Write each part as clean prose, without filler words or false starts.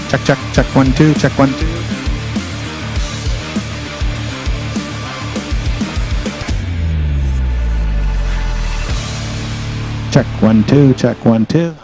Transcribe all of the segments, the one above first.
Check 1 2. Check 1 2. Check 1 2. Check 1 2.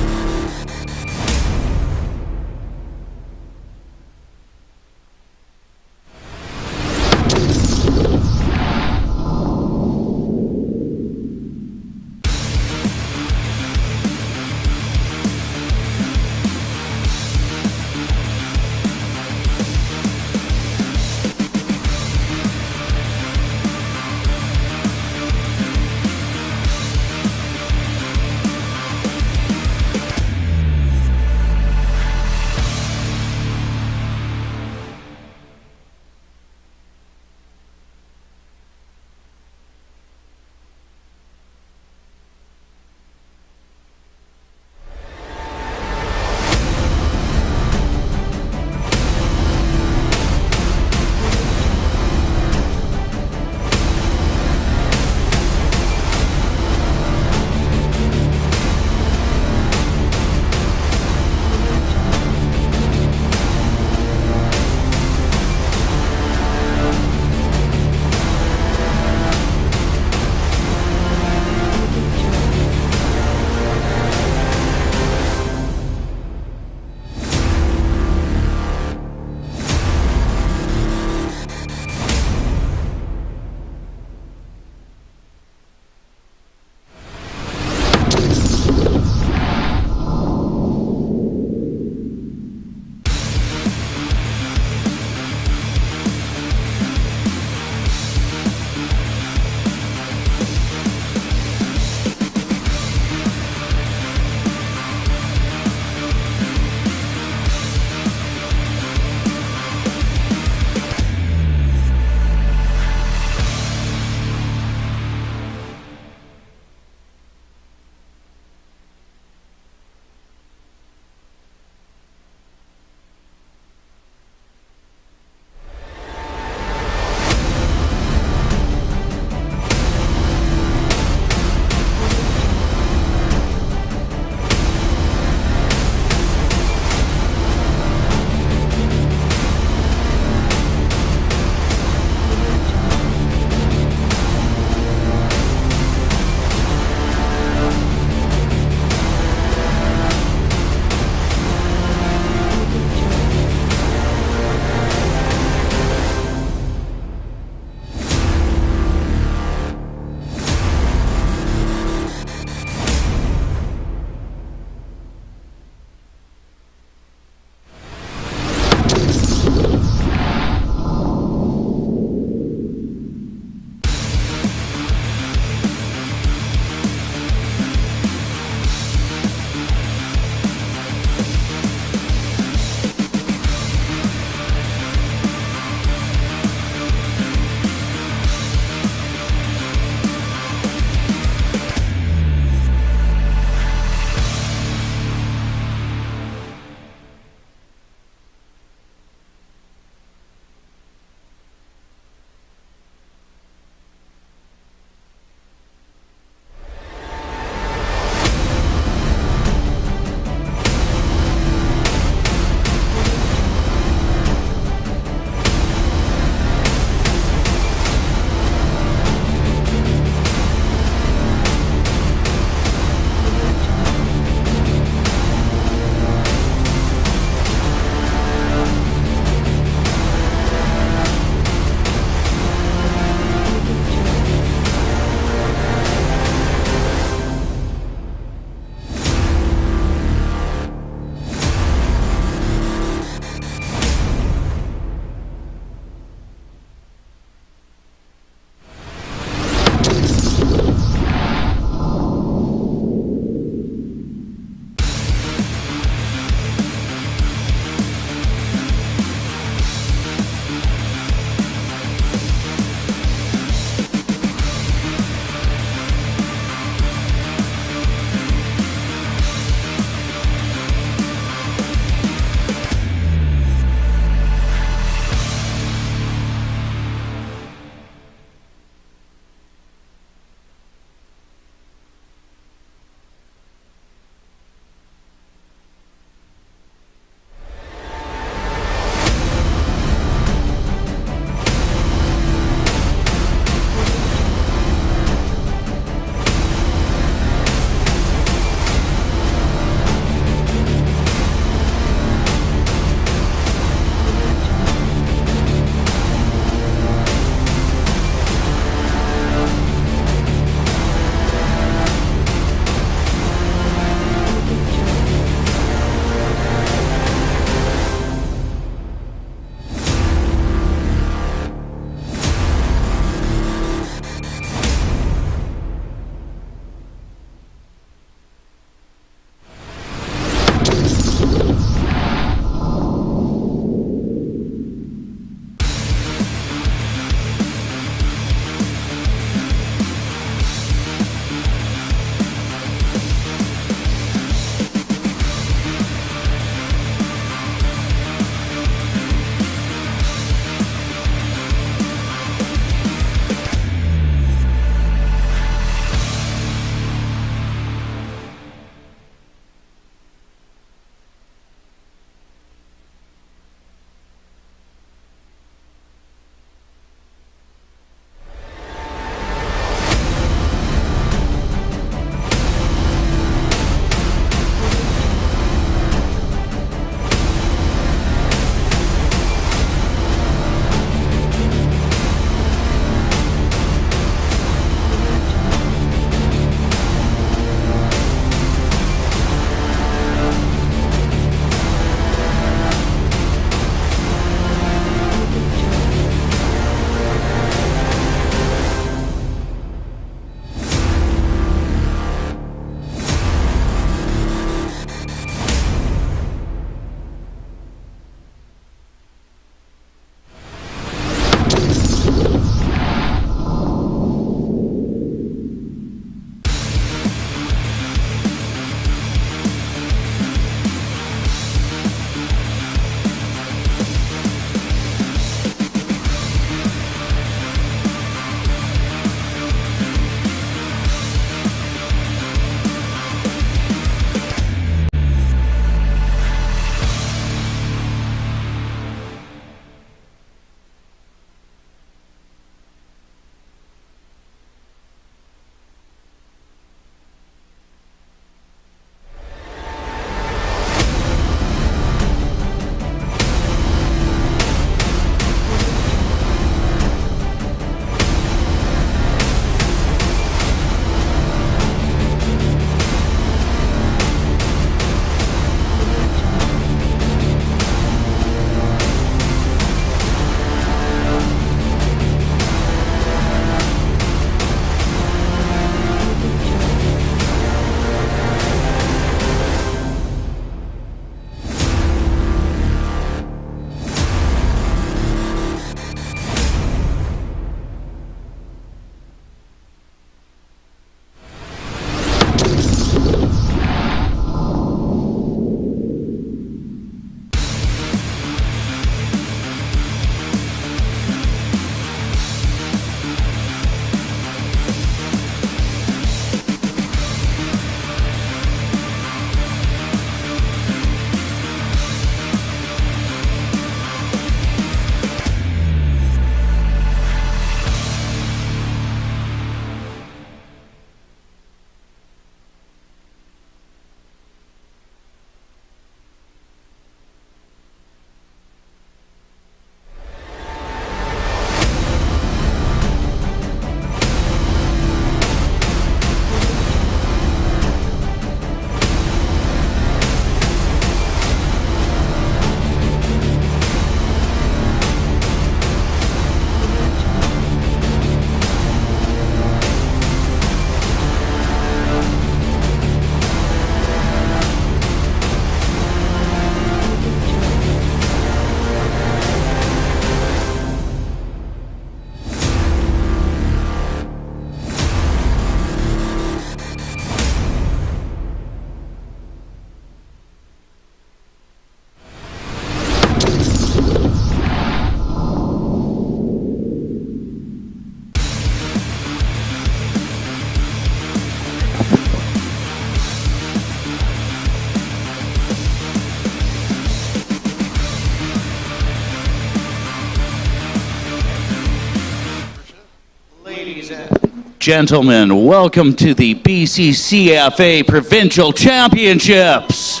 Ladies and gentlemen, welcome to the BCCFA Provincial Championships.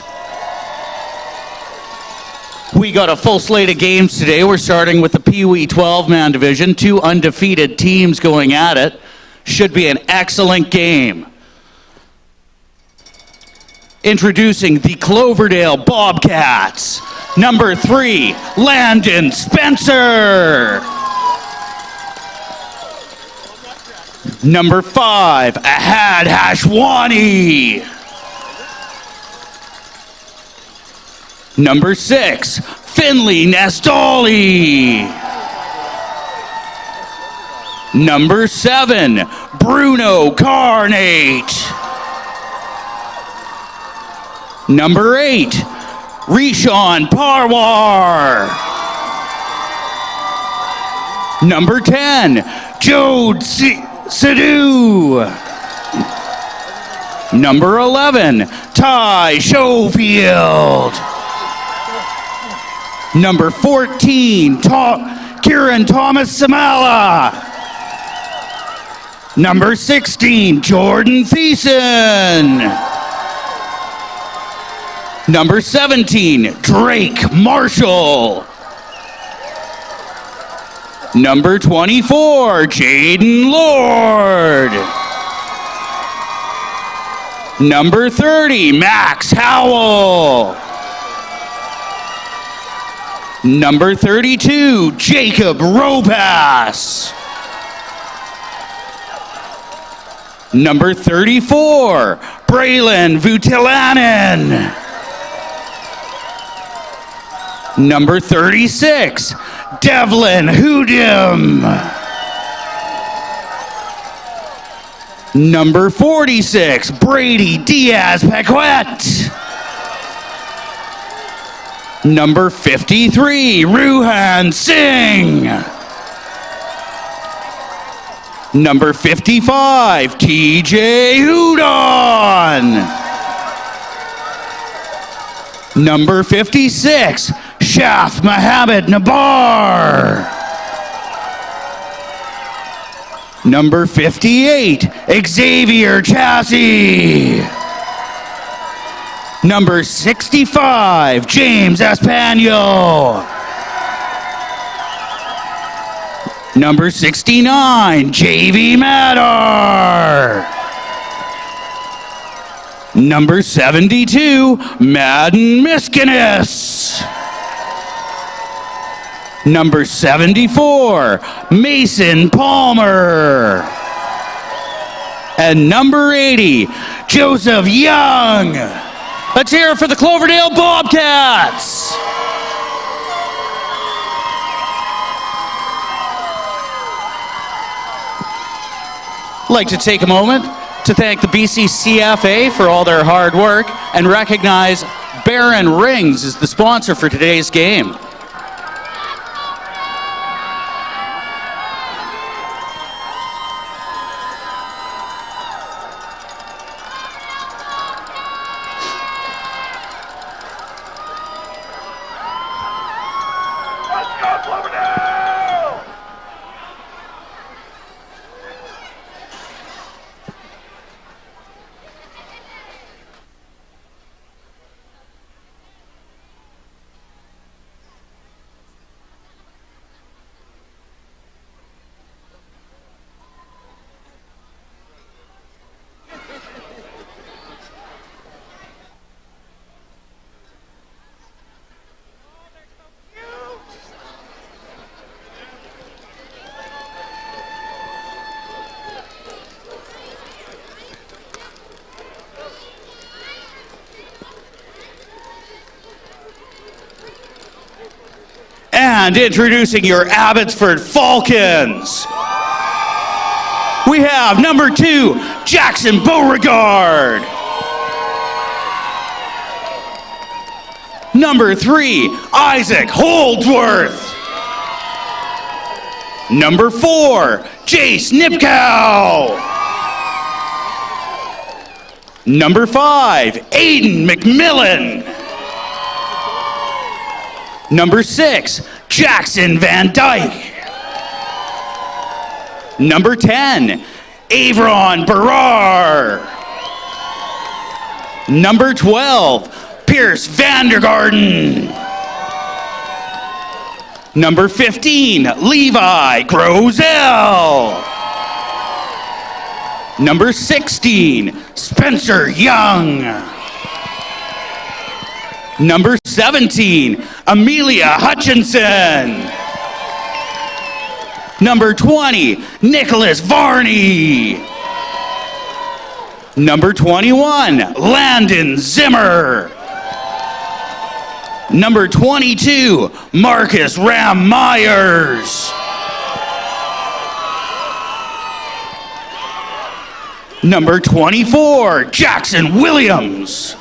We got a full slate of games today. We're starting with the Peewee 12-man division. 2 undefeated teams going at it. Should be an excellent game. Introducing the Cloverdale Bobcats. Number 3, Landon Spencer. Number 5, Ahad Hashwani. Number 6, Finley Nestoli. Number 7, Bruno Carnate. Number 8, Rishon Parwar. Number 10, Jode Sidhu. Number 11, Ty Schofield. Number 14, Kieran Thomas Samala. Number 16, Jordan Thiessen. Number 17, Drake Marshall. Number 24, Jaden Lord. Number 30, Max Howell. Number 32, Jacob Ropas. Number 34, Braylon Vutilanen. Number 36, Devlin Hoodim. Number 46, Brady Diaz-Paquette. Number 53, Ruhan Singh. Number 55, TJ Hudon. Number 56, Shaf Mohammed Nabar. Number 58, Xavier Chassis. Number 65, James Espanol. Number 69, JV Madar. Number 72, Madden Miskinis. Number 74, Mason Palmer. And number 80, Joseph Young. Let's hear it for the Cloverdale Bobcats. I'd like to take a moment to thank the BCCFA for all their hard work and recognize Baron Rings as the sponsor for today's game. And introducing your Abbotsford Falcons, we have number 2, Jackson Beauregard. Number 3, Isaac Holdsworth. Number 4, Jace Nipkow. Number 5, Aiden McMillan. Number 6, Jackson Van Dyke. Number 10, Avron Barrar. Number 12, Pierce Vandergarden. Number 15, Levi Grosel. Number 16, Spencer Young. Number 17, Amelia Hutchinson. Number 20, Nicholas Varney. Number 21, Landon Zimmer. Number 22, Marcus Ram Myers. Number 24, Jackson Williams.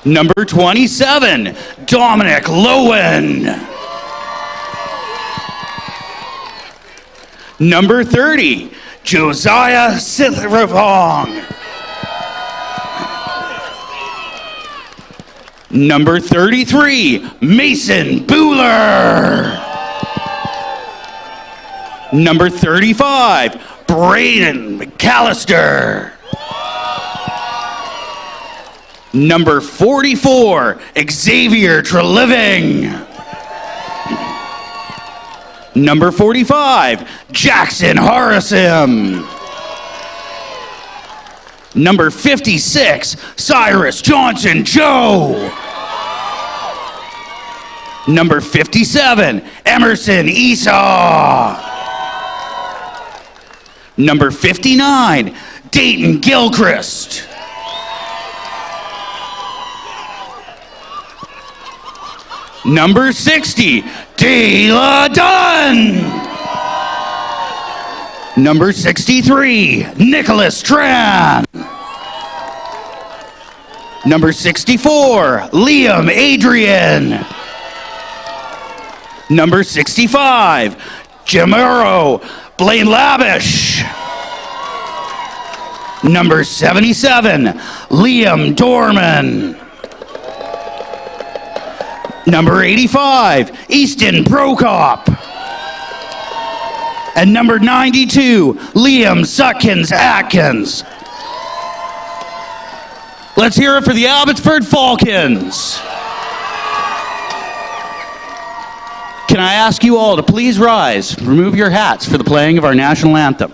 Number 27, Dominic Lowen. Number 30, Josiah Sithravong. Number 33, Mason Bueller. Number 35, Braden McAllister. Number 44, Xavier Treliving. Number 45, Jackson Harrison. Number 56, Cyrus Johnson Joe. Number 57, Emerson Esau. Number 59, Dayton Gilchrist. Number 60, Dayla Dunn. Number 63, Nicholas Tran. Number 64, Liam Adrian. Number 65, Jamiro Blaine Lavish. Number 77, Liam Dorman. Number 85, Easton Prokop. And number 92, Liam Sutkins Atkins. Let's hear it for the Abbotsford Falcons. Can I ask you all to please rise, remove your hats for the playing of our national anthem.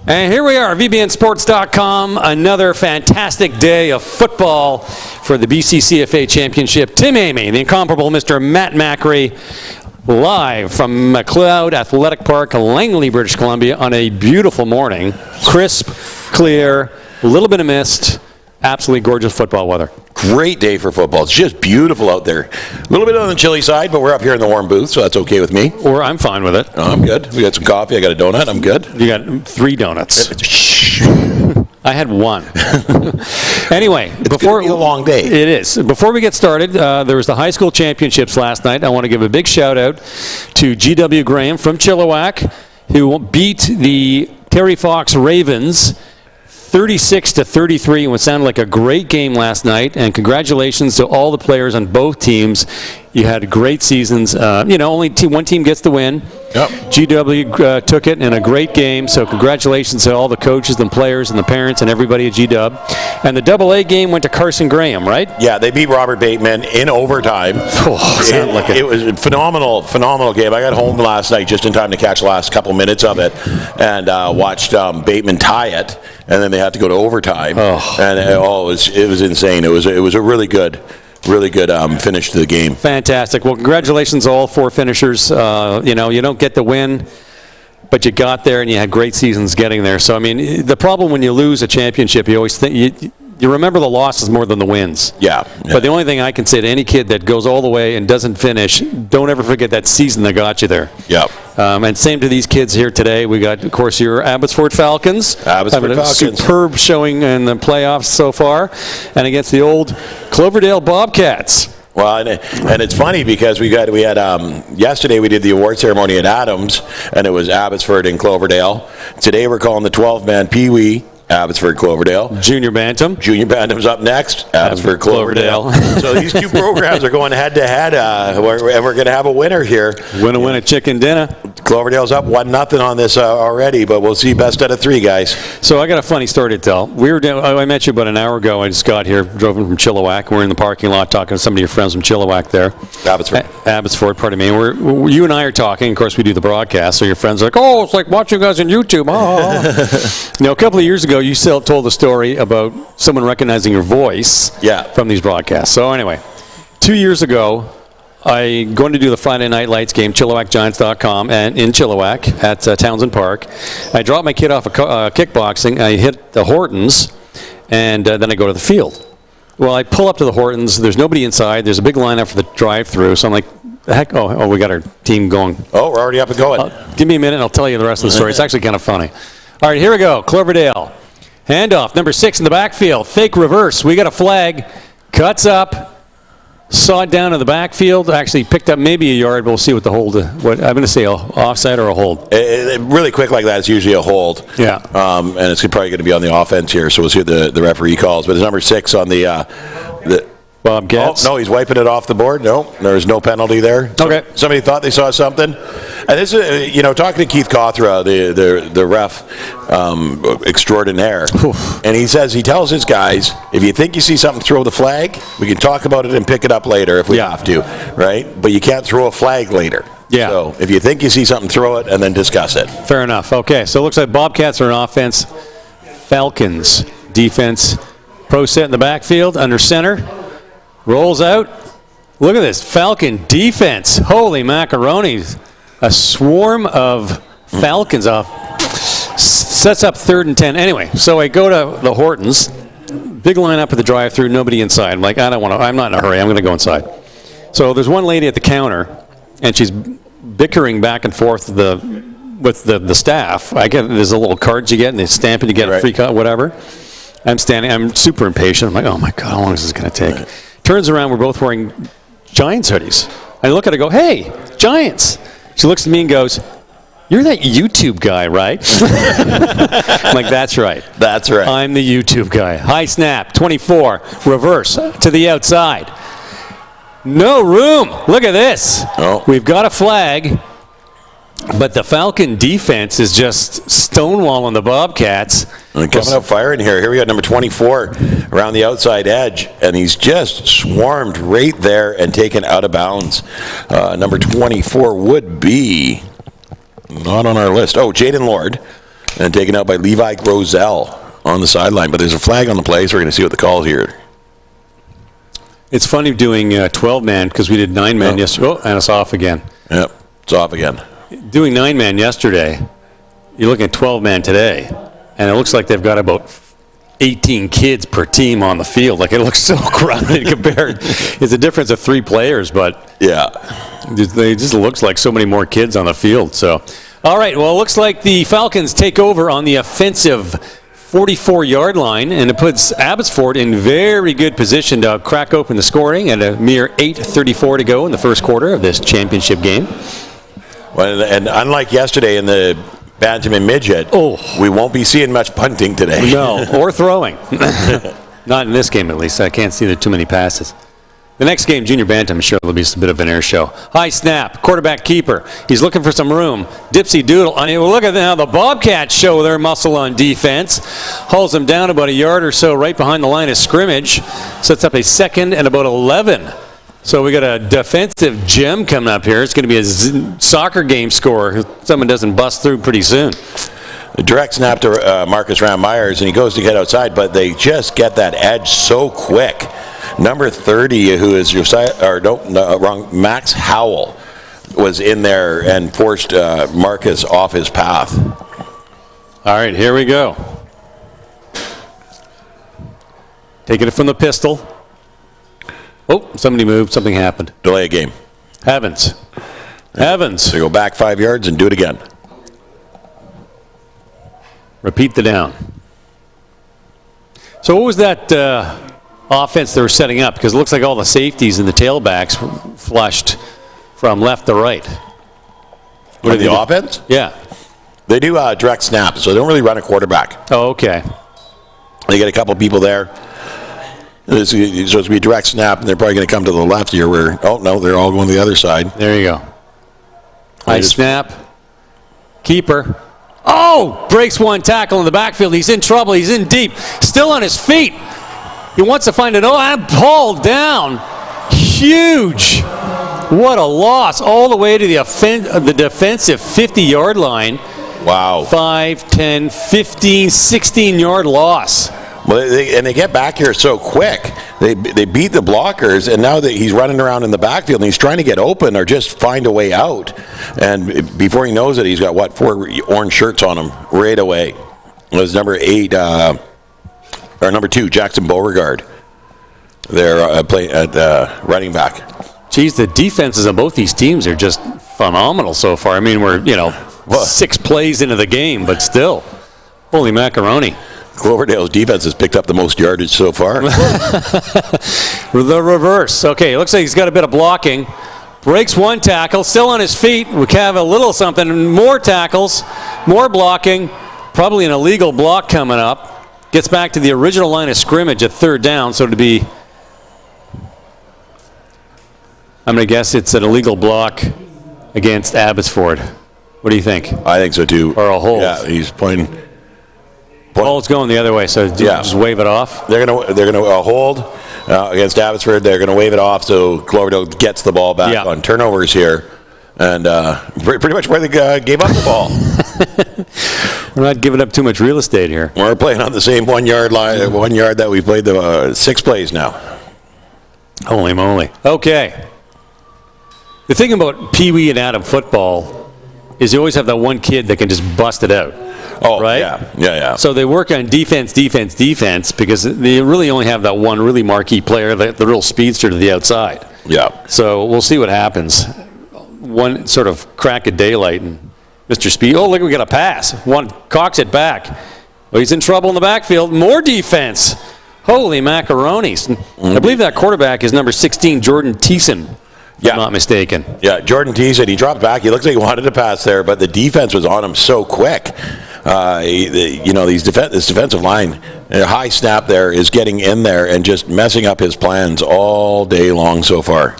And here we are, VBNsports.com, another fantastic day of football for the BCCFA Championship. Tim Amy, the incomparable Mr. Matt Macri, live from McLeod Athletic Park, Langley, British Columbia, on a beautiful morning. Crisp, clear, a little bit of mist, absolutely gorgeous football weather. Great day for football. It's just beautiful out there. A little bit on the chilly side, but we're up here in the warm booth, so that's okay with me. Or I'm fine with it. Oh, I'm good. We got some coffee. I got a donut. I'm good. You got 3 donuts. Shh. I had 1. Anyway, It's gonna be a long day. It is. Before we get started, there was the high school championships last night. I want to give a big shout out to GW Graham from Chilliwack, who beat the Terry Fox Ravens 36-33 in what sounded like a great game last night. And congratulations to all the players on both teams. You had great seasons. Only one team gets the win. Yep. GW took it in a great game, so congratulations to all the coaches and players and the parents and everybody at GW. And the AA game went to Carson Graham, right? Yeah, they beat Robert Bateman in overtime. It was a phenomenal game. I got home last night just in time to catch the last couple minutes of it and watched Bateman tie it, and then they had to go to overtime. And it was insane. It was a really good finish to the game. Fantastic. Well, congratulations to all four finishers. You don't get the win, but you got there and you had great seasons getting there. So, I mean, the problem when you lose a championship, you always think you remember the losses more than the wins. Yeah. But the only thing I can say to any kid that goes all the way and doesn't finish, don't ever forget that season that got you there. Yeah. And same to these kids here today. We got, of course, your Abbotsford Falcons. Having a superb showing in the playoffs so far, and against the old Cloverdale Bobcats. Well, and it's funny because we had yesterday we did the award ceremony at Adams, and it was Abbotsford and Cloverdale. Today we're calling the 12-man Peewee. Abbotsford Cloverdale. Junior Bantam. Junior Bantam's up next. Abbotsford Cloverdale. So these two programs are going head to head, and we're going to have a winner here. Win a chicken dinner. Cloverdale's up 1-0 on this already, but we'll see best out of 3, guys. So I got a funny story to tell. I met you about an hour ago. I just got here, drove in from Chilliwack. We're in the parking lot talking to some of your friends from Chilliwack there. Abbotsford, pardon me. You and I are talking. Of course, we do the broadcast, so your friends are like, oh, it's like watching you guys on YouTube. A couple of years ago, you still told a story about someone recognizing your voice from these broadcasts. So anyway, 2 years ago, I going to do the Friday Night Lights game, ChilliwackGiants.com, and in Chilliwack at Townsend Park. I dropped my kid off kickboxing. I hit the Hortons, and then I go to the field. Well, I pull up to the Hortons. There's nobody inside. There's a big lineup for the drive-through. So I'm like, heck, we got our team going. Oh, we're already up and going. Give me a minute, and I'll tell you the rest of the story. It's actually kind of funny. All right, here we go. Cloverdale. Handoff, number 6 in the backfield. Fake reverse. We got a flag. Cuts up. Saw it down in the backfield. Actually picked up maybe a yard, but we'll see what the hold. What I'm going to say, offside or a hold. Really quick like that, it's usually a hold. Yeah. And it's probably going to be on the offense here, so we'll see what the referee calls. But it's number 6 on the Bobcats. Oh, no, he's wiping it off the board. No, there's no penalty there. Okay. Somebody thought they saw something. And this is, talking to Keith Cothra, the ref extraordinaire, and he tells his guys, if you think you see something, throw the flag. We can talk about it and pick it up later if we have to, right? But you can't throw a flag later. Yeah. So if you think you see something, throw it and then discuss it. Fair enough. Okay, so it looks like Bobcats are on offense. Falcons defense. Pro set in the backfield, under center. Rolls out. Look at this Falcon defense. Holy macaronis. A swarm of Falcons sets up 3rd and 10. Anyway, so I go to the Hortons. Big lineup at the drive-thru, nobody inside. I'm like, I'm not in a hurry. I'm going to go inside. So there's one lady at the counter, and she's bickering back and forth with the staff. I get there's a little cards you get, and they stamp it, you get a free cut, whatever. I'm super impatient. I'm like, oh my God, how long is this going to take? Turns around, we're both wearing Giants hoodies. I look at her and go, hey, Giants. She looks at me and goes, you're that YouTube guy, right? I'm like, that's right. That's right. I'm the YouTube guy. High snap, 24, reverse to the outside. No room. Look at this. Oh. We've got a flag, but the Falcon defense is just stonewalling the Bobcats. Coming up firing here. Here we got number 24 around the outside edge, and he's just swarmed right there and taken out of bounds. Number 24 would be not on our list. Oh, Jaden Lord, and taken out by Levi Grosel on the sideline. But there's a flag on the play, so we're going to see what the call is here. It's funny doing 12-man because we did 9-man yesterday. Oh, and it's off again. Yep, it's off again. Doing 9-man yesterday, you're looking at 12-man today, and it looks like they've got about 18 kids per team on the field. Like, it looks so crowded compared. It's a difference of 3 players, but it just looks like so many more kids on the field. So, all right, well, it looks like the Falcons take over on the offensive 44-yard line, and it puts Abbotsford in very good position to crack open the scoring at a mere 8:34 to go in the first quarter of this championship game. Well, and unlike yesterday in the Bantam and midget, we won't be seeing much punting today. No, or throwing. Not in this game, at least. I can't see there too many passes. The next game, Junior Bantam, sure will be a bit of an air show. High snap, quarterback keeper. He's looking for some room. Dipsy doodle. I mean, look at how the Bobcats show their muscle on defense. Hauls them down about a yard or so right behind the line of scrimmage. Sets up a 2nd and about 11. So we got a defensive gem coming up here. It's going to be a soccer game score if someone doesn't bust through pretty soon. A direct snap to Marcus Ram-Myers, and he goes to get outside, but they just get that edge so quick. Number 30, who is Max Howell, was in there and forced Marcus off his path. All right, here we go. Taking it from the pistol. Oh, somebody moved. Something happened. Delay a game. Evans. So go back 5 yards and do it again. Repeat the down. So what was that offense they were setting up? Because it looks like all the safeties and the tailbacks were flushed from left to right. What the offense? Yeah. They do direct snap, so they don't really run a quarterback. Oh, okay. They get a couple people there. It's supposed to be a direct snap, and they're probably going to come to the left here where, oh, no, they're all going to the other side. There you go. High snap. Keeper. Oh! Breaks one tackle in the backfield. He's in trouble. He's in deep. Still on his feet. He wants to find it. Oh, and pulled down. Huge. What a loss. All the way to the defensive 50-yard line. Wow. 5, 10, 15, 16-yard loss. Well, they get back here so quick. They beat the blockers, and now that he's running around in the backfield and he's trying to get open or just find a way out. And before he knows it, he's got, 4 orange shirts on him right away. It was number 8, or number 2, Jackson Beauregard. They're playing at running back. Geez, the defenses of both these teams are just phenomenal so far. I mean, we're, 6 plays into the game, but still. Holy macaroni. Cloverdale's defense has picked up the most yardage so far. The reverse. Okay, looks like he's got a bit of blocking. Breaks one tackle, still on his feet. We have a little something. More tackles, more blocking. Probably an illegal block coming up. Gets back to the original line of scrimmage at 3rd down, so to be, I'm going to guess it's an illegal block against Abbotsford. What do you think? I think so too. Or a hold. Yeah, he's pointing. Ball's going the other way, so just wave it off. They're gonna hold against Abbotsford. They're gonna wave it off, so Cloverdale gets the ball back on turnovers here, and pretty much where they gave up the ball. We're not giving up too much real estate here. We're playing on the same 1 yard line, 1 yard that we played the 6 plays now. Holy moly! Okay. The thing about Peewee and Atom football is you always have that one kid that can just bust it out. Oh, right? Yeah. So they work on defense, because they really only have that one really marquee player, the real speedster to the outside. Yeah. So we'll see what happens. One sort of crack of daylight, and Mr. Speed, oh, look, we got a pass. One cocks it back. Well, he's in trouble in the backfield. More defense. Holy macaronis. I believe that quarterback is number 16, Jordan Thiessen. If I'm not mistaken. Yeah, Jordan Thiessen, he dropped back. He looked like he wanted to pass there, but the defense was on him so quick. This defensive line, a high snap there is getting in there and just messing up his plans all day long so far.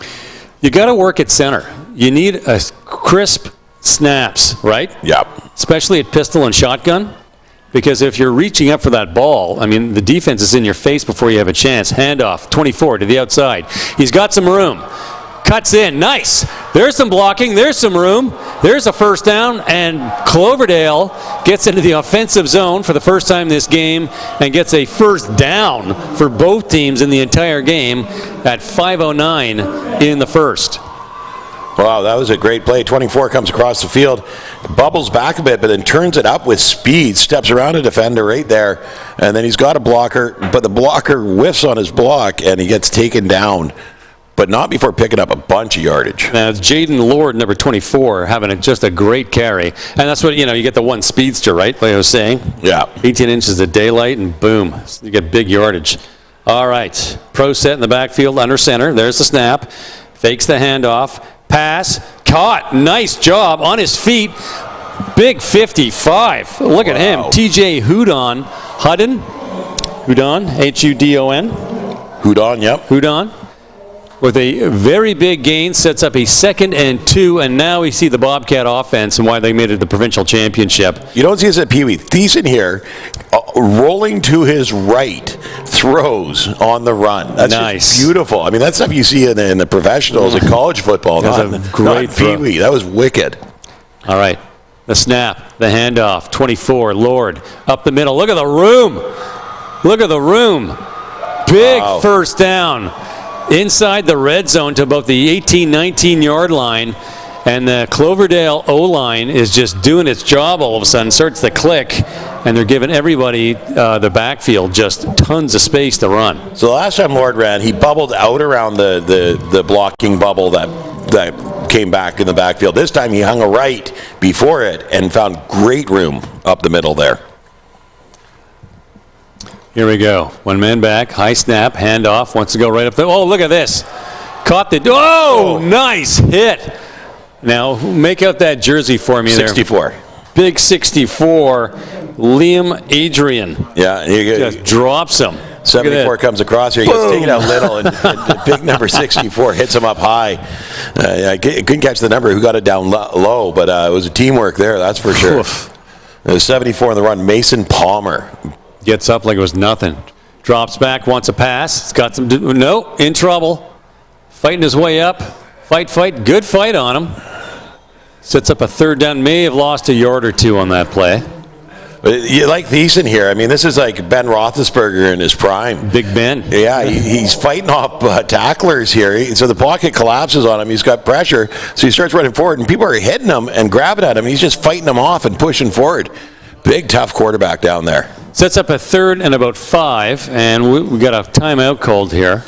You got to work at center. You need a crisp snaps, right? Yeah. Especially at pistol and shotgun. Because if you're reaching up for that ball, I mean, the defense is in your face before you have a chance. Handoff, 24 to the outside. He's got some room. Cuts in, nice. There's some blocking, there's some room. There's a 1st down, and Cloverdale gets into the offensive zone for the first time this game and gets a 1st down for both teams in the entire game at 5:09 in the 1st. Wow, that was a great play. 24 comes across the field, bubbles back a bit, but then turns it up with speed, steps around a defender right there, and then he's got a blocker, but the blocker whiffs on his block, and he gets taken down. But not before picking up a bunch of yardage. Now, it's Jaden Lord, number 24, having just a great carry. And that's what, you get the one speedster, right, like I was saying? Yeah. 18 inches of daylight, and boom, you get big yardage. All right, pro set in the backfield, under center. There's the snap. Fakes the handoff. Pass. Caught. Nice job on his feet. Big 55. Look at him. TJ Hudon. Hudon, H-U-D-O-N. Hudon, yep. Hudon. With a very big gain, sets up a 2nd and 2, and now we see the Bobcat offense and why they made it the provincial championship. You don't see this at Peewee. Thiessen here, rolling to his right, throws on the run. That's nice. Just beautiful. I mean, that's stuff you see in the professionals in college football. That's a great Peewee. That was wicked. All right. The snap, the handoff, 24, Lord, up the middle. Look at the room. Look at the room. Big first down. Inside the red zone to about the 18, 19-yard line. And the Cloverdale O-line is just doing its job all of a sudden, starts to click, and they're giving everybody the backfield just tons of space to run. So the last time Lord ran, he bubbled out around the blocking bubble that came back in the backfield. This time he hung a right before it and found great room up the middle there. Here we go. One man back, high snap, handoff, wants to go right up there. Oh, look at this. Caught the, nice hit. Now, make out that jersey for me 64. there. Big 64, Liam Adrian. Yeah, just drops him. 74 comes across here. He gets taken out little, and big number 64 hits him up high. I couldn't catch the number who got it down low, but it was a teamwork there, that's for sure. It was 74 in the run. Mason Palmer. Gets up like it was nothing. Drops back, wants a pass. It's got some, in trouble. Fighting his way up. Fight. Good fight on him. Sets up a 3rd down. May have lost a yard or 2 on that play. You like Thiessen here. I mean, this is like Ben Roethlisberger in his prime. Big Ben. Yeah, he's fighting off tacklers here. So the pocket collapses on him. He's got pressure. So he starts running forward, and people are hitting him and grabbing at him. He's just fighting them off and pushing forward. Big, tough quarterback down there. Sets up a 3rd and about 5, and we got a timeout called here.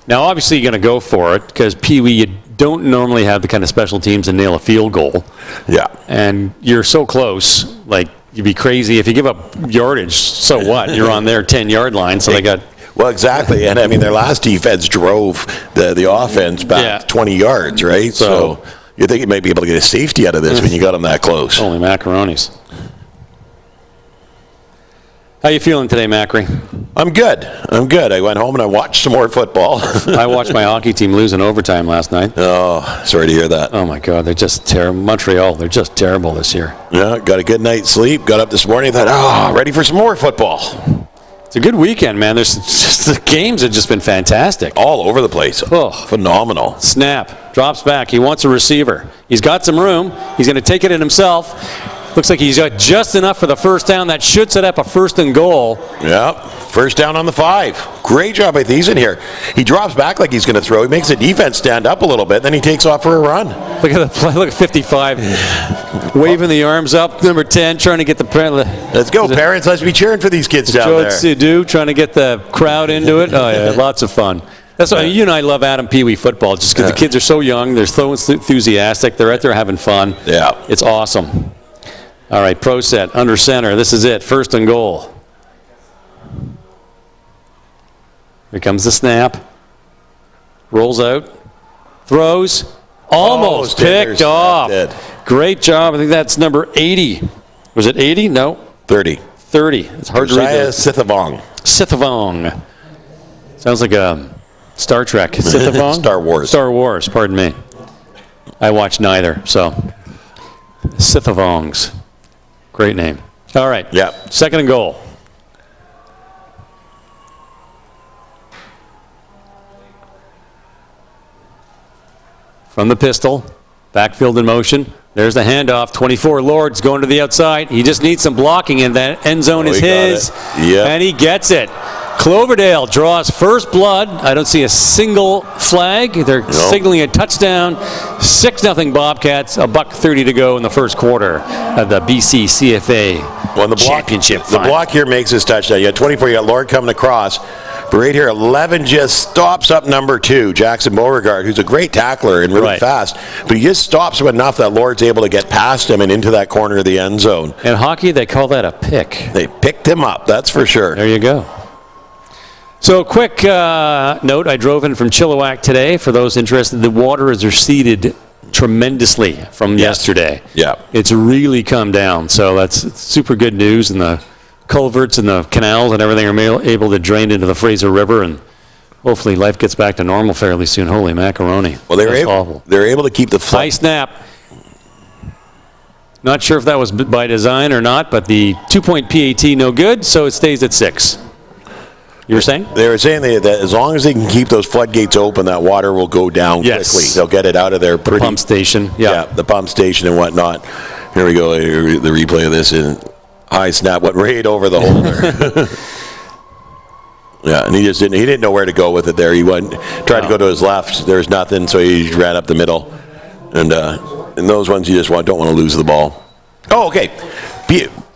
Now, obviously, you're going to go for it because Peewee, you don't normally have the kind of special teams to nail a field goal. Yeah. And you're so close, like, you'd be crazy. If you give up yardage, so what? You're on their 10-yard line, so they got... Well, exactly. And, I mean, their last defense drove the offense back 20 yards, right? So you think you might be able to get a safety out of this when you got them that close. Holy macaronis. How you feeling today, Macri? I'm good. I went home and I watched some more football. I watched my hockey team lose in overtime last night. Oh, sorry to hear that. Oh, my God. They're just terrible. Montreal, they're just terrible this year. Yeah, got a good night's sleep. Got up this morning and thought, ready for some more football. It's a good weekend, man. The games have just been fantastic. All over the place. Oh. Phenomenal. Snap. Drops back. He wants a receiver. He's got some room. He's going to take it in himself. Looks like he's got just enough for the first down. That should set up a 1st and goal. Yep. First down on the 5. Great job by Thiessen here. He drops back like he's going to throw. He makes the defense stand up a little bit. Then he takes off for a run. Look at the play. Look at 55. Waving the arms up. Number 10 trying to get the... Let's go, parents. Let's be cheering for these kids down there. Sidhu trying to get the crowd into it. Oh, yeah. Lots of fun. That's why you and I love Adam Peewee football, just because the kids are so young. They're so enthusiastic. They're out there having fun. Yeah. It's awesome. All right, pro set, under center. This is it, 1st and goal. Here comes the snap. Rolls out. Throws. Almost picked off. Great job. I think that's number 80. Was it 80? No. 30. 30. It's hard to read that. Sithavong. Sithavong. Sounds like a Star Trek. Sithavong? Star Wars. Star Wars, pardon me. I watched neither, so. Sithavongs. Great name. All right. Yeah. 2nd and goal. From the pistol. Backfield in motion. There's the handoff. 24 Lords going to the outside. He just needs some blocking, and that end zone is his. Yep. And he gets it. Cloverdale draws first blood. I don't see a single flag. They're signaling a touchdown. 6-0 Bobcats. $1:30 to go in the first quarter of the BC CFA championship. The block here makes this touchdown. You got 24. You got Lord coming across. But right here, 11 just stops up number 2, Jackson Beauregard, who's a great tackler and really fast. But he just stops him enough that Lord's able to get past him and into that corner of the end zone. In hockey, they call that a pick. They picked him up, that's for sure. There you go. So quick note, I drove in from Chilliwack today. For those interested, the water is receded tremendously from yesterday. Yeah. It's really come down. So that's super good news. And the culverts and the canals and everything are able to drain into the Fraser River, and hopefully life gets back to normal fairly soon. Holy macaroni. Well, they're able to keep the high snap. Not sure if that was by design or not, but the 2-point PAT no good, so it stays at 6. You were saying? They were saying that as long as they can keep those floodgates open, that water will go down quickly. They'll get it out of there pretty. Pump station. Yeah, the pump station and whatnot. Here we go. The replay of this in high snap went right over the holder. Yeah, and he didn't know where to go with it there. He tried to go to his left. There was nothing, so he ran up the middle. And in those ones, you just don't want to lose the ball. Oh, okay.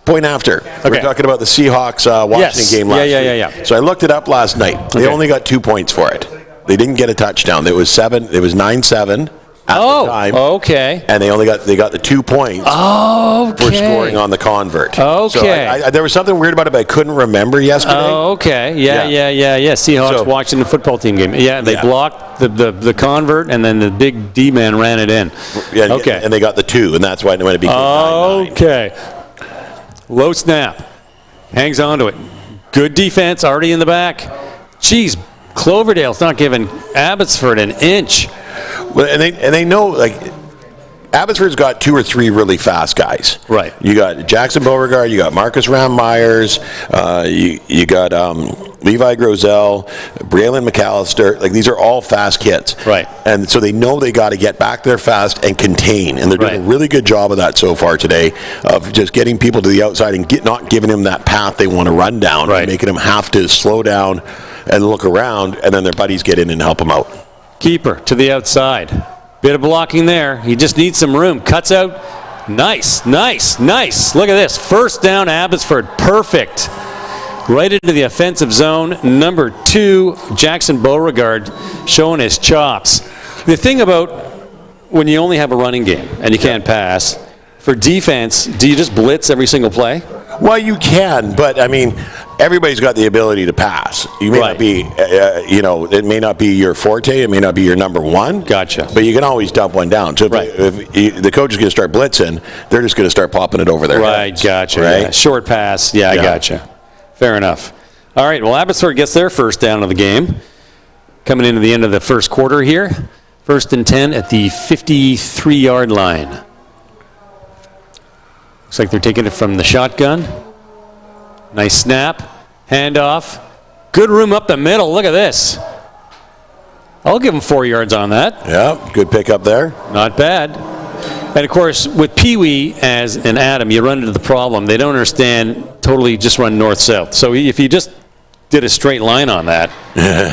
Point after. Okay. We're talking about the Seahawks Washington game last week. Yeah. So I looked it up last night. They only got 2 points for it. They didn't get a touchdown. It was 9-7 at the time. Okay. And they got the 2 points for scoring on the convert. Okay. So there was something weird about it, but I couldn't remember yesterday. Oh, okay. Yeah. Seahawks Washington football team game. Yeah, they blocked the convert, and then the big D-man ran it in. Yeah, okay. And they got the 2, and that's why it became 9-9. Okay. Low snap. Hangs on to it. Good defense already in the back. Jeez, Cloverdale's not giving Abbotsford an inch. Well, and they know, Abbotsford's got 2 or 3 really fast guys. Right. You got Jackson Beauregard, you got Marcus Ram-Myers, you got Levi Grosel, Braylon McAllister. These are all fast kids. Right. And so they know they got to get back there fast and contain. And they're doing a really good job of that so far today, of just getting people to the outside and not giving them that path they want to run down, and making them have to slow down and look around, and then their buddies get in and help them out. Keeper to the outside. Bit of blocking there. He just needs some room. Cuts out. Nice. Look at this. First down, Abbotsford. Perfect. Right into the offensive zone. Number 2, Jackson Beauregard, showing his chops. The thing about when you only have a running game and you can't pass, for defense, do you just blitz every single play? Well, you can, but everybody's got the ability to pass. You may not be, it may not be your forte. It may not be your number 1. Gotcha. But you can always dump one down. So if the coach is going to start blitzing, they're just going to start popping it over their heads. Gotcha. Right? Yeah. Short pass. I gotcha. Fair enough. All right, well, Abbotsford gets their first down of the game. Coming into the end of the first quarter here. 1st and 10 at the 53-yard line. Looks like they're taking it from the shotgun. Nice snap. Handoff. Good room up the middle. Look at this. I'll give them 4 yards on that. Yeah, good pickup there. Not bad. And, of course, with Peewee as an Adam, you run into the problem. They don't understand totally just run north-south. So if you just did a straight line on that,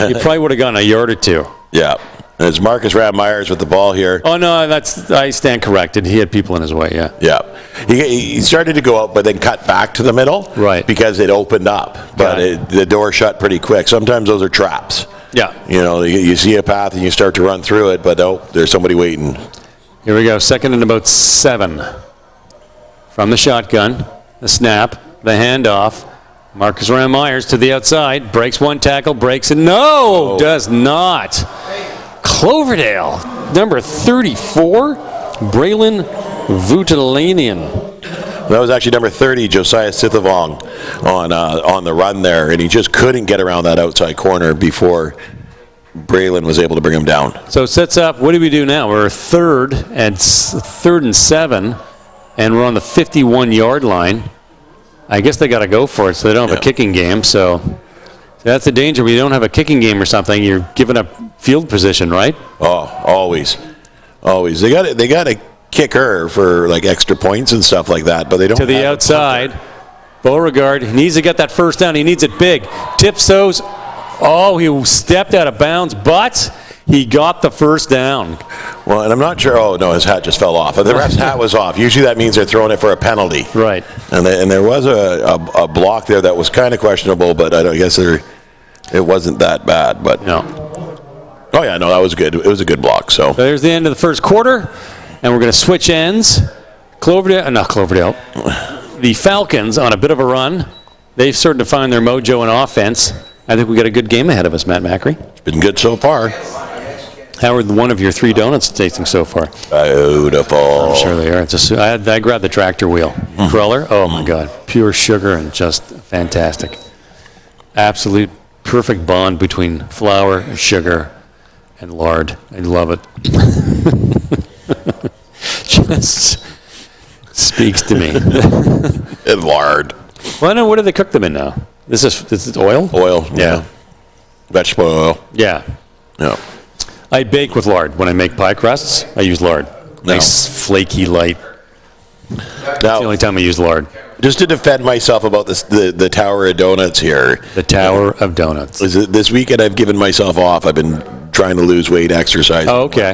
you probably would have gone a yard or 2. Yeah. And it's Marcus Ram-Myers with the ball here. Oh, no, I stand corrected. He had people in his way, Yeah. He started to go out, but then cut back to the middle. Right. Because it opened up. But the door shut pretty quick. Sometimes those are traps. Yeah. You see a path and you start to run through it, but there's somebody waiting. Here we go. 2nd and about 7. From the shotgun. The snap. The handoff. Marcus Ram-Myers to the outside. Breaks one tackle. Breaks it. No! Does not. Cloverdale, number 34, Braylon Vutalanian. That was actually number 30, Josiah Sithavong, on the run there, and he just couldn't get around that outside corner before Braylon was able to bring him down. So it sets up, what do we do now? We're 3rd and 7, and we're on the 51-yard line. I guess they got to go for it, so they don't have a kicking game, so that's the danger. When you don't have a kicking game or something, you're giving up field position, right? Oh, always. They got a kicker for extra points and stuff like that, but they don't. To the outside, Beauregard needs to get that first down. He needs it big. Tips those. Oh, he stepped out of bounds, but he got the first down. Well, and I'm not sure. Oh no, his hat just fell off. The ref's hat was off. Usually that means they're throwing it for a penalty. Right. And there was a block there that was kind of questionable, but I guess it wasn't that bad. But no. Oh yeah, no, that was good. It was a good block. So there's the end of the first quarter, and we're going to switch ends. Not Cloverdale. The Falcons on a bit of a run. They've started to find their mojo in offense. I think we got a good game ahead of us, Matt Macri. It's been good so far. How are one of your 3 donuts tasting so far? Beautiful. I'm sure they are. I grabbed the tractor wheel. Cruller? Oh, my God. Pure sugar and just fantastic. Absolute perfect bond between flour, sugar, and lard. I love it. Just speaks to me. And lard. Well, no, what do they cook them in now? This is oil? Oil. Yeah. Vegetable oil. Yeah. Yeah. I bake with lard. When I make pie crusts, I use lard. Nice, flaky, light. That's the only time I use lard. Just to defend myself about this, the Tower of Donuts here. The Tower of Donuts. This weekend I've given myself off. I've been trying to lose weight, exercise. Oh, okay.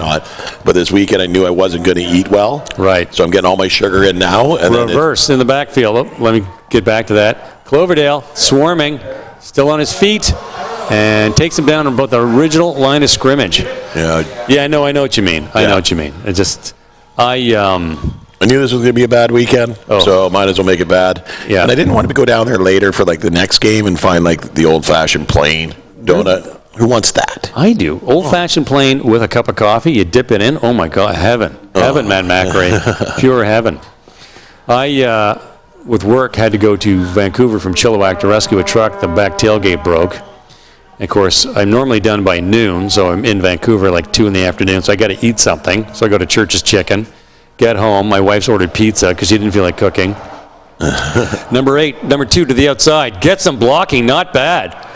But this weekend I knew I wasn't going to eat well. Right. So I'm getting all my sugar in now. And Reverse in the backfield. Oh, let me get back to that. Cloverdale swarming, still on his feet, and takes him down on both the original line of scrimmage. Yeah. Yeah, I know what you mean. I know what you mean. I knew this was going to be a bad weekend, so might as well make it bad. Yeah. And I didn't want to go down there later for like the next game and find like the old-fashioned plain donut. Who wants that? I do. Old-fashioned plain with a cup of coffee. You dip it in. Oh, my God. Heaven. Heaven, Matt Macrae. Pure heaven. I, with work, had to go to Vancouver from Chilliwack to rescue a truck. The back tailgate broke. Of course, I'm normally done by noon, so I'm in Vancouver like 2 in the afternoon, so I got to eat something. So I go to Church's Chicken, get home. My wife's ordered pizza because she didn't feel like cooking. Number 2 to the outside. Get some blocking, not bad.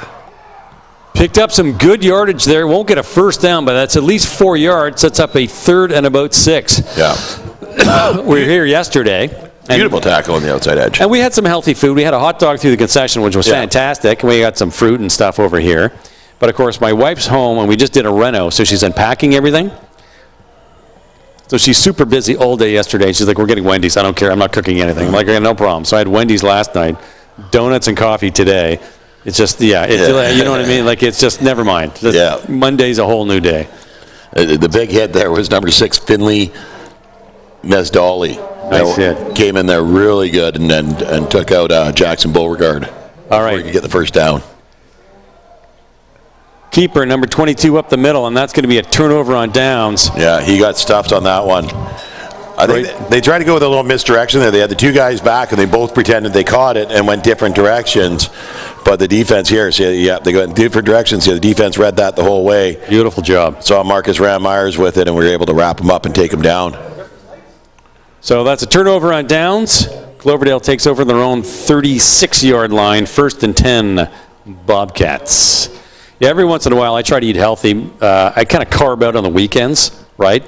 Picked up some good yardage there. Won't get a first down, but that's at least 4 yards. That's up a 3rd and about 6. Yeah. We were here yesterday. Beautiful tackle on the outside edge. And we had some healthy food. We had a hot dog through the concession, which was fantastic. And we got some fruit and stuff over here. But, of course, my wife's home, and we just did a reno, so she's unpacking everything. So she's super busy all day yesterday. She's like, we're getting Wendy's. I don't care. I'm not cooking anything. I'm like, okay, no problem. So I had Wendy's last night, donuts and coffee today. It's just, you know what I mean? Like, it's just, never mind. Monday's a whole new day. The big hit there was number 6, Finley Nesdali. Nice hit. Came in there really good and took out Jackson Beauregard. All right. Before he could get the first down. Keeper, number 22 up the middle, and that's going to be a turnover on downs. Yeah, he got stuffed on that one. I think they tried to go with a little misdirection there. They had the 2 guys back, and they both pretended they caught it and went different directions. But the defense here, they go in different directions. The defense read that the whole way. Beautiful job. Saw Marcus Ram-Myers with it, and we were able to wrap him up and take him down. So that's a turnover on downs. Cloverdale takes over their own 36-yard line, 1st and 10 Bobcats. Yeah, every once in a while I try to eat healthy. I kind of carb out on the weekends, right?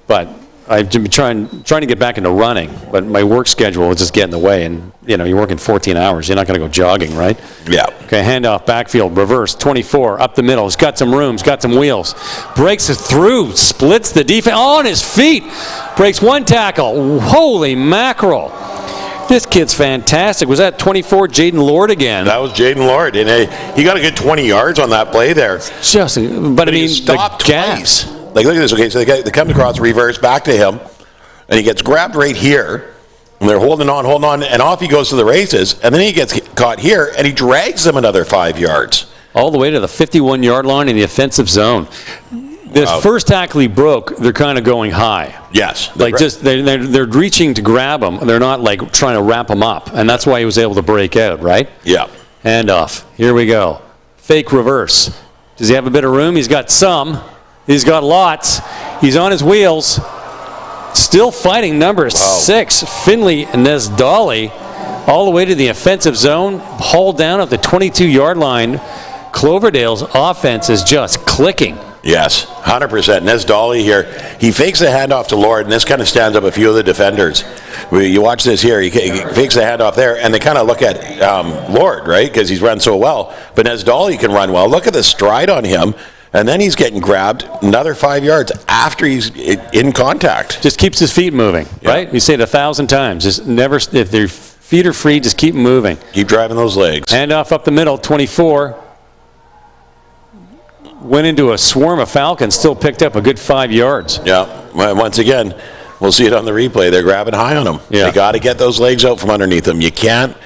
But I've been trying to get back into running, but my work schedule is just getting in the way. And, you're working 14 hours. You're not going to go jogging, right? Yeah. Okay, handoff, backfield, reverse, 24, up the middle. He's got some room, he's got some wheels. Breaks it through, splits the defense on his feet. Breaks one tackle. Holy mackerel. This kid's fantastic. Was that 24, Jaden Lord again? That was Jaden Lord. And he got a good 20 yards on that play there. But I mean, stopped the gaps. twice. Like, look at this. Okay, so they come across, reverse, back to him, and he gets grabbed right here, and they're holding on, and off he goes to the races, and then he gets caught here, and he drags them another 5 yards. All the way to the 51-yard line in the offensive zone. This first tackle he broke, they're kind of going high. Yes. They're reaching to grab him. They're not, like, trying to wrap him up, and that's why he was able to break out, right? Yeah. Handoff. Here we go. Fake reverse. Does he have a bit of room? He's got some. He's got lots. He's on his wheels. Still fighting number 6, Finley Nesdali, all the way to the offensive zone, hauled down at the 22-yard line. Cloverdale's offense is just clicking. Yes, 100%. Nesdali here, he fakes the handoff to Lord, and this kind of stands up a few of the defenders. You watch this here, he fakes the handoff there, and they kind of look at Lord, right, because he's run so well. But Nesdali can run well. Look at the stride on him. And then he's getting grabbed another 5 yards after he's in contact. Just keeps his feet moving, right? We say it 1,000 times. Just never, if their feet are free, just keep moving. Keep driving those legs. Handoff up the middle, 24. Went into a swarm of Falcons, still picked up a good 5 yards. Yeah, once again, we'll see it on the replay. They're grabbing high on him. Yeah. They got to get those legs out from underneath them. You can't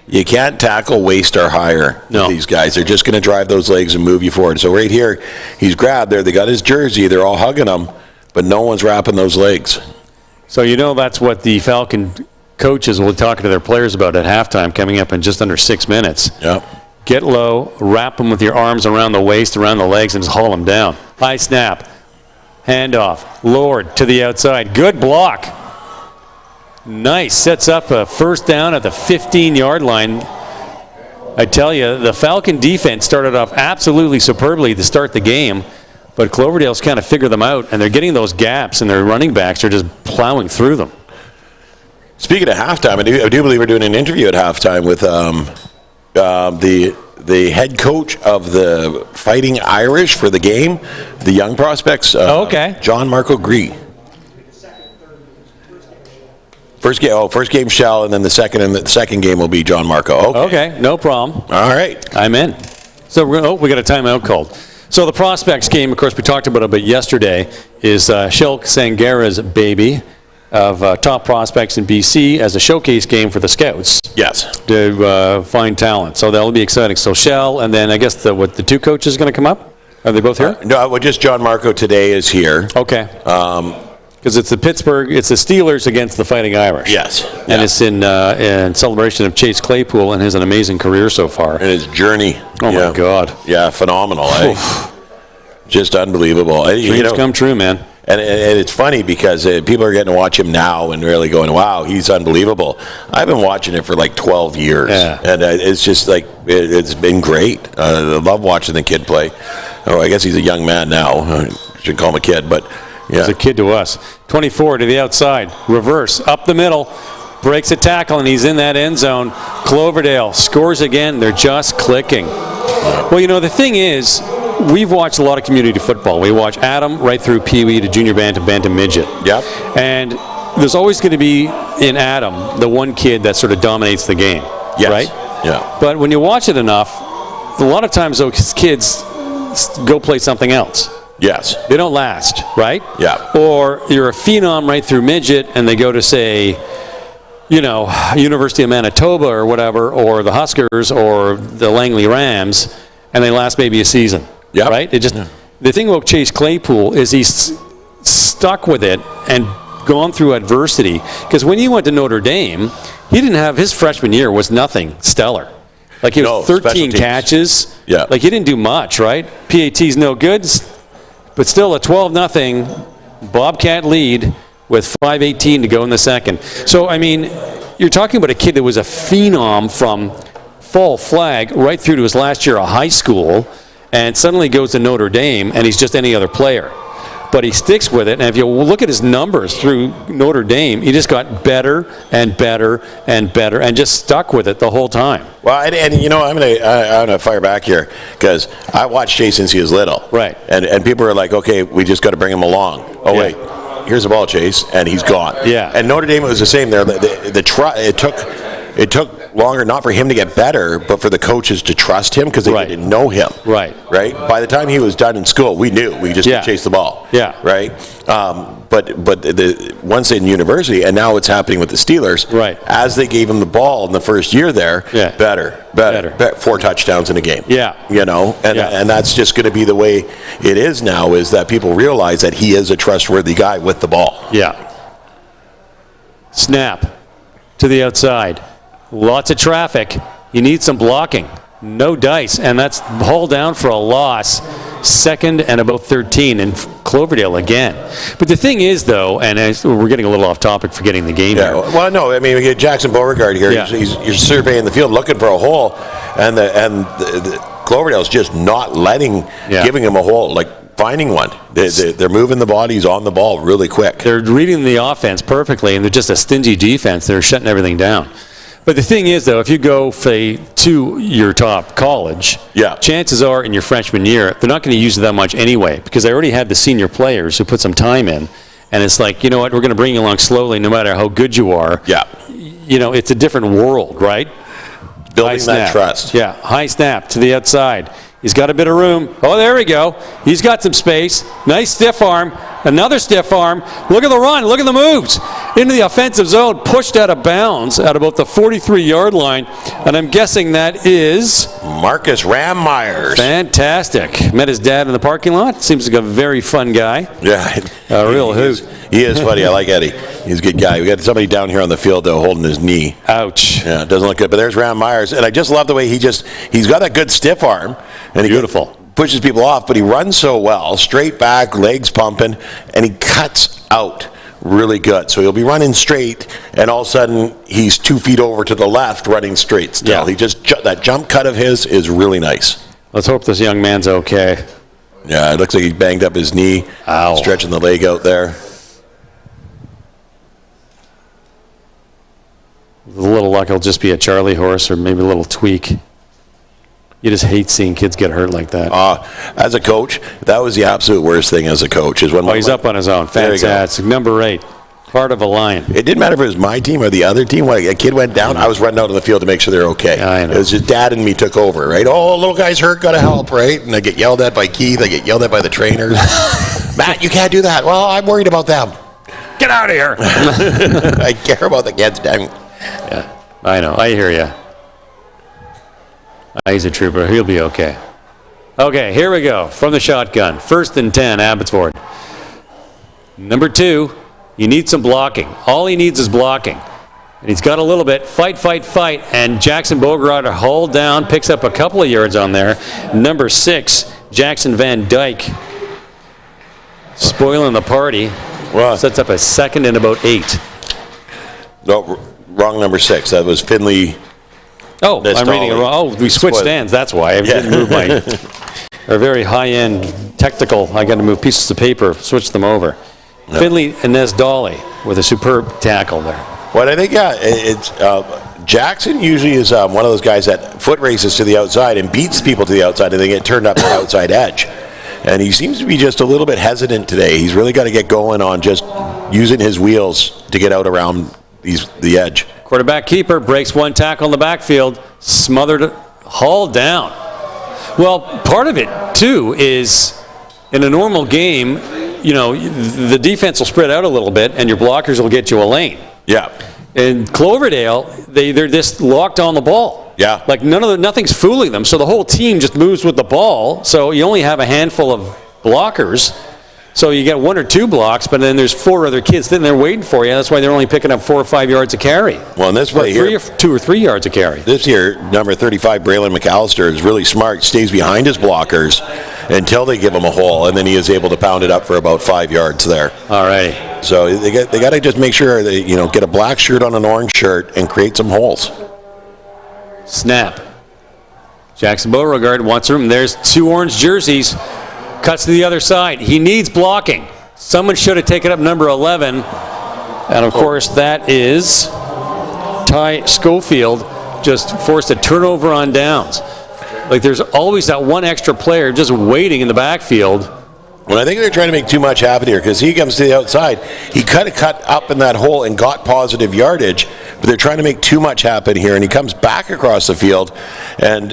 you can't tackle waist or higher No. with these guys. They're just going to drive those legs and move you forward. So right here, he's grabbed there. They got his jersey. They're all hugging him, but no one's wrapping those legs. So that's what the Falcon coaches will be talking to their players about at halftime, coming up in just under 6 minutes. Yep. Get low, wrap them with your arms around the waist, around the legs, and just haul them down. High snap. Handoff. Lord to the outside. Good block. Nice. Sets up a first down at the 15-yard line. I tell you, the Falcon defense started off absolutely superbly to start the game, but Cloverdale's kind of figured them out, and they're getting those gaps, and their running backs are just plowing through them. Speaking of halftime, I do believe we're doing an interview at halftime with the head coach of the Fighting Irish for the game, the young prospects. Okay. John Marco Gree. First game Shell, and then the second game will be John Marco. Okay, no problem. All right. I'm in. So we got a timeout called. So the prospects game, of course, we talked about it a bit yesterday, is Shel Sangara's baby of top prospects in BC as a showcase game for the scouts. Yes. To find talent. So that'll be exciting. So Shel, and then I guess the two coaches going to come up? Are they both here? No, well, just John Marco today is here. Okay. Because it's the Steelers against the Fighting Irish. Yes. And it's in celebration of Chase Claypool and his an amazing career so far. And his journey. Oh, my God. Yeah, phenomenal. Just unbelievable. Dreams come true, man. And it's funny because people are getting to watch him now and really going, wow, he's unbelievable. I've been watching it for like 12 years. Yeah. And it's just like, it's been great. I love watching the kid play. Oh, I guess he's a young man now. I should call him a kid, but yeah. He's a kid to us. 24 to the outside. Reverse. Up the middle. Breaks a tackle, and he's in that end zone. Cloverdale scores again. They're just clicking. Well, the thing is, we've watched a lot of community football. We watch Adam right through Peewee to junior Bantam, Bantam midget. Yep. And there's always going to be in Adam the one kid that sort of dominates the game. Yes. Right? Yeah. But when you watch it enough, a lot of times those kids go play something else. Yes. They don't last, right? Yeah. Or you're a phenom right through midget, and they go to, say, University of Manitoba or whatever, or the Huskers or the Langley Rams, and they last maybe a season. Yeah. Right? The thing about Chase Claypool is he's stuck with it and gone through adversity. Because when he went to Notre Dame, he didn't have his freshman year was nothing stellar. Like he was 13 catches. Yeah. Like he didn't do much, right? PAT's no good, but still a 12-0 Bobcat lead with 5:18 to go in the second. So, I mean, you're talking about a kid that was a phenom from fall flag right through to his last year of high school, and suddenly goes to Notre Dame, and he's just any other player. But he sticks with it, and if you look at his numbers through Notre Dame, he just got better and better and better, and just stuck with it the whole time. Well, I'm gonna fire back here because I watched Chase since he was little. Right. And people are like, okay, we just got to bring him along. Oh wait, here's the ball, Chase, and he's gone. Yeah. And Notre Dame, it was the same there. It took longer not for him to get better, but for the coaches to trust him because they didn't know him. Right. Right. By the time he was done in school, we knew we just could chase the ball. Yeah. Right. But once in university, and now it's happening with the Steelers. Right. As they gave him the ball in the first year there. Yeah. Better. 4 touchdowns in a game. Yeah. And that's just going to be the way it is now. Is that people realize that he is a trustworthy guy with the ball. Yeah. Snap to the outside. Lots of traffic. You need some blocking. No dice, and that's hauled down for a loss. Second and about 13, and Cloverdale again. But the thing is, though, and we're getting a little off topic for getting the game here. Well, no, I mean, we get Jackson Beauregard here. Yeah. He's surveying the field, looking for a hole, and the Cloverdale's just not giving him a hole, like finding one. They're moving the bodies on the ball really quick. They're reading the offense perfectly, and they're just a stingy defense. They're shutting everything down. But the thing is, though, if you go, say, to your top college, chances are in your freshman year, they're not going to use it that much anyway because they already had the senior players who put some time in. And it's like, you know what, we're going to bring you along slowly no matter how good you are. Yeah. It's a different world, right? Building that trust. Yeah, high snap to the outside. He's got a bit of room. Oh, there we go. He's got some space. Nice stiff arm. Another stiff arm. Look at the run. Look at the moves. into the offensive zone, pushed out of bounds at about the 43-yard line, and I'm guessing that is Marcus Rammeyers. fantastic. Met his dad in the parking lot. Seems like a very fun guy. Yeah. A real hoot. He is funny. I like Eddie. He's a good guy. We got somebody down here on the field, though, holding his knee. Ouch. Yeah, it doesn't look good. But there's Rammeyers. And I just love the way he's got a good stiff arm. And he Beautiful. Pushes people off, but he runs so well. Straight back, legs pumping, and he cuts out really good. So he'll be running straight, and all of a sudden, he's 2 feet over to the left, running straight still. Yeah. That jump cut of his is really nice. Let's hope this young man's okay. Yeah, it looks like he banged up his knee. Ow. Stretching the leg out there. With a little luck, it'll just be a Charlie horse or maybe a little tweak. You just hate seeing kids get hurt like that. As a coach, that was the absolute worst thing as a coach. Is when He's up on his own. Fantastic. Number 8. Part of a lion. It didn't matter if it was my team or the other team. When a kid went down, I was running out on the field to make sure they're okay. Yeah, I know. It was just dad and me took over, right? Oh, little guy's hurt, got to help, right? And I get yelled at by Keith. I get yelled at by the trainers. Matt, you can't do that. Well, I'm worried about them. Get out of here. I care about the kids down. Yeah, I know. I hear you. He's a trooper. He'll be okay. Okay, here we go. From the shotgun. 1st and 10, Abbotsford. Number 2, you need some blocking. All he needs is blocking. And he's got a little bit. Fight. And Jackson Bogart hauled down, picks up a couple of yards on there. Number 6, Jackson Van Dyke. Spoiling the party. Well, Sets up a 2nd and about 8. no, wrong number 6. That was Finley. Oh, That's I'm reading it Dolly. wrong. Oh, we switched Spoiled. stands. That's why. I didn't move my... They're very high-end, technical. I got to move pieces of paper, switch them over. No. Finley and Nez Dolly with a superb tackle there. What I think, it's Jackson usually is one of those guys that foot races to the outside and beats people to the outside, and they get turned up to the outside edge. And he seems to be just a little bit hesitant today. He's really got to get going on just using his wheels to get out around the edge. Quarterback keeper breaks one tackle in the backfield, smothered, hauled down. Well, part of it, too, is in a normal game, the defense will spread out a little bit, and your blockers will get you a lane. Yeah. In Cloverdale, they're just locked on the ball. Yeah. Like nothing's fooling them, so the whole team just moves with the ball, so you only have a handful of blockers. So you get 1 or 2 blocks, but then there's 4 other kids sitting there waiting for you. That's why they're only picking up 4 or 5 yards a carry. Well, in this play here, 2 or 3 yards a carry. this year, number 35, Braylon McAllister, is really smart, stays behind his blockers until they give him a hole, and then he is able to pound it up for about 5 yards there. All right. So they got to just make sure they get a black shirt on an orange shirt and create some holes. Snap. Jackson Beauregard wants room. There's 2 orange jerseys. Cuts to the other side. He needs blocking. Someone should have taken up number 11. And, of course, that is Ty Schofield just forced a turnover on downs. Like, there's always that one extra player just waiting in the backfield. Well, I think they're trying to make too much happen here because he comes to the outside. He cut up in that hole and got positive yardage, but they're trying to make too much happen here, and he comes back across the field. And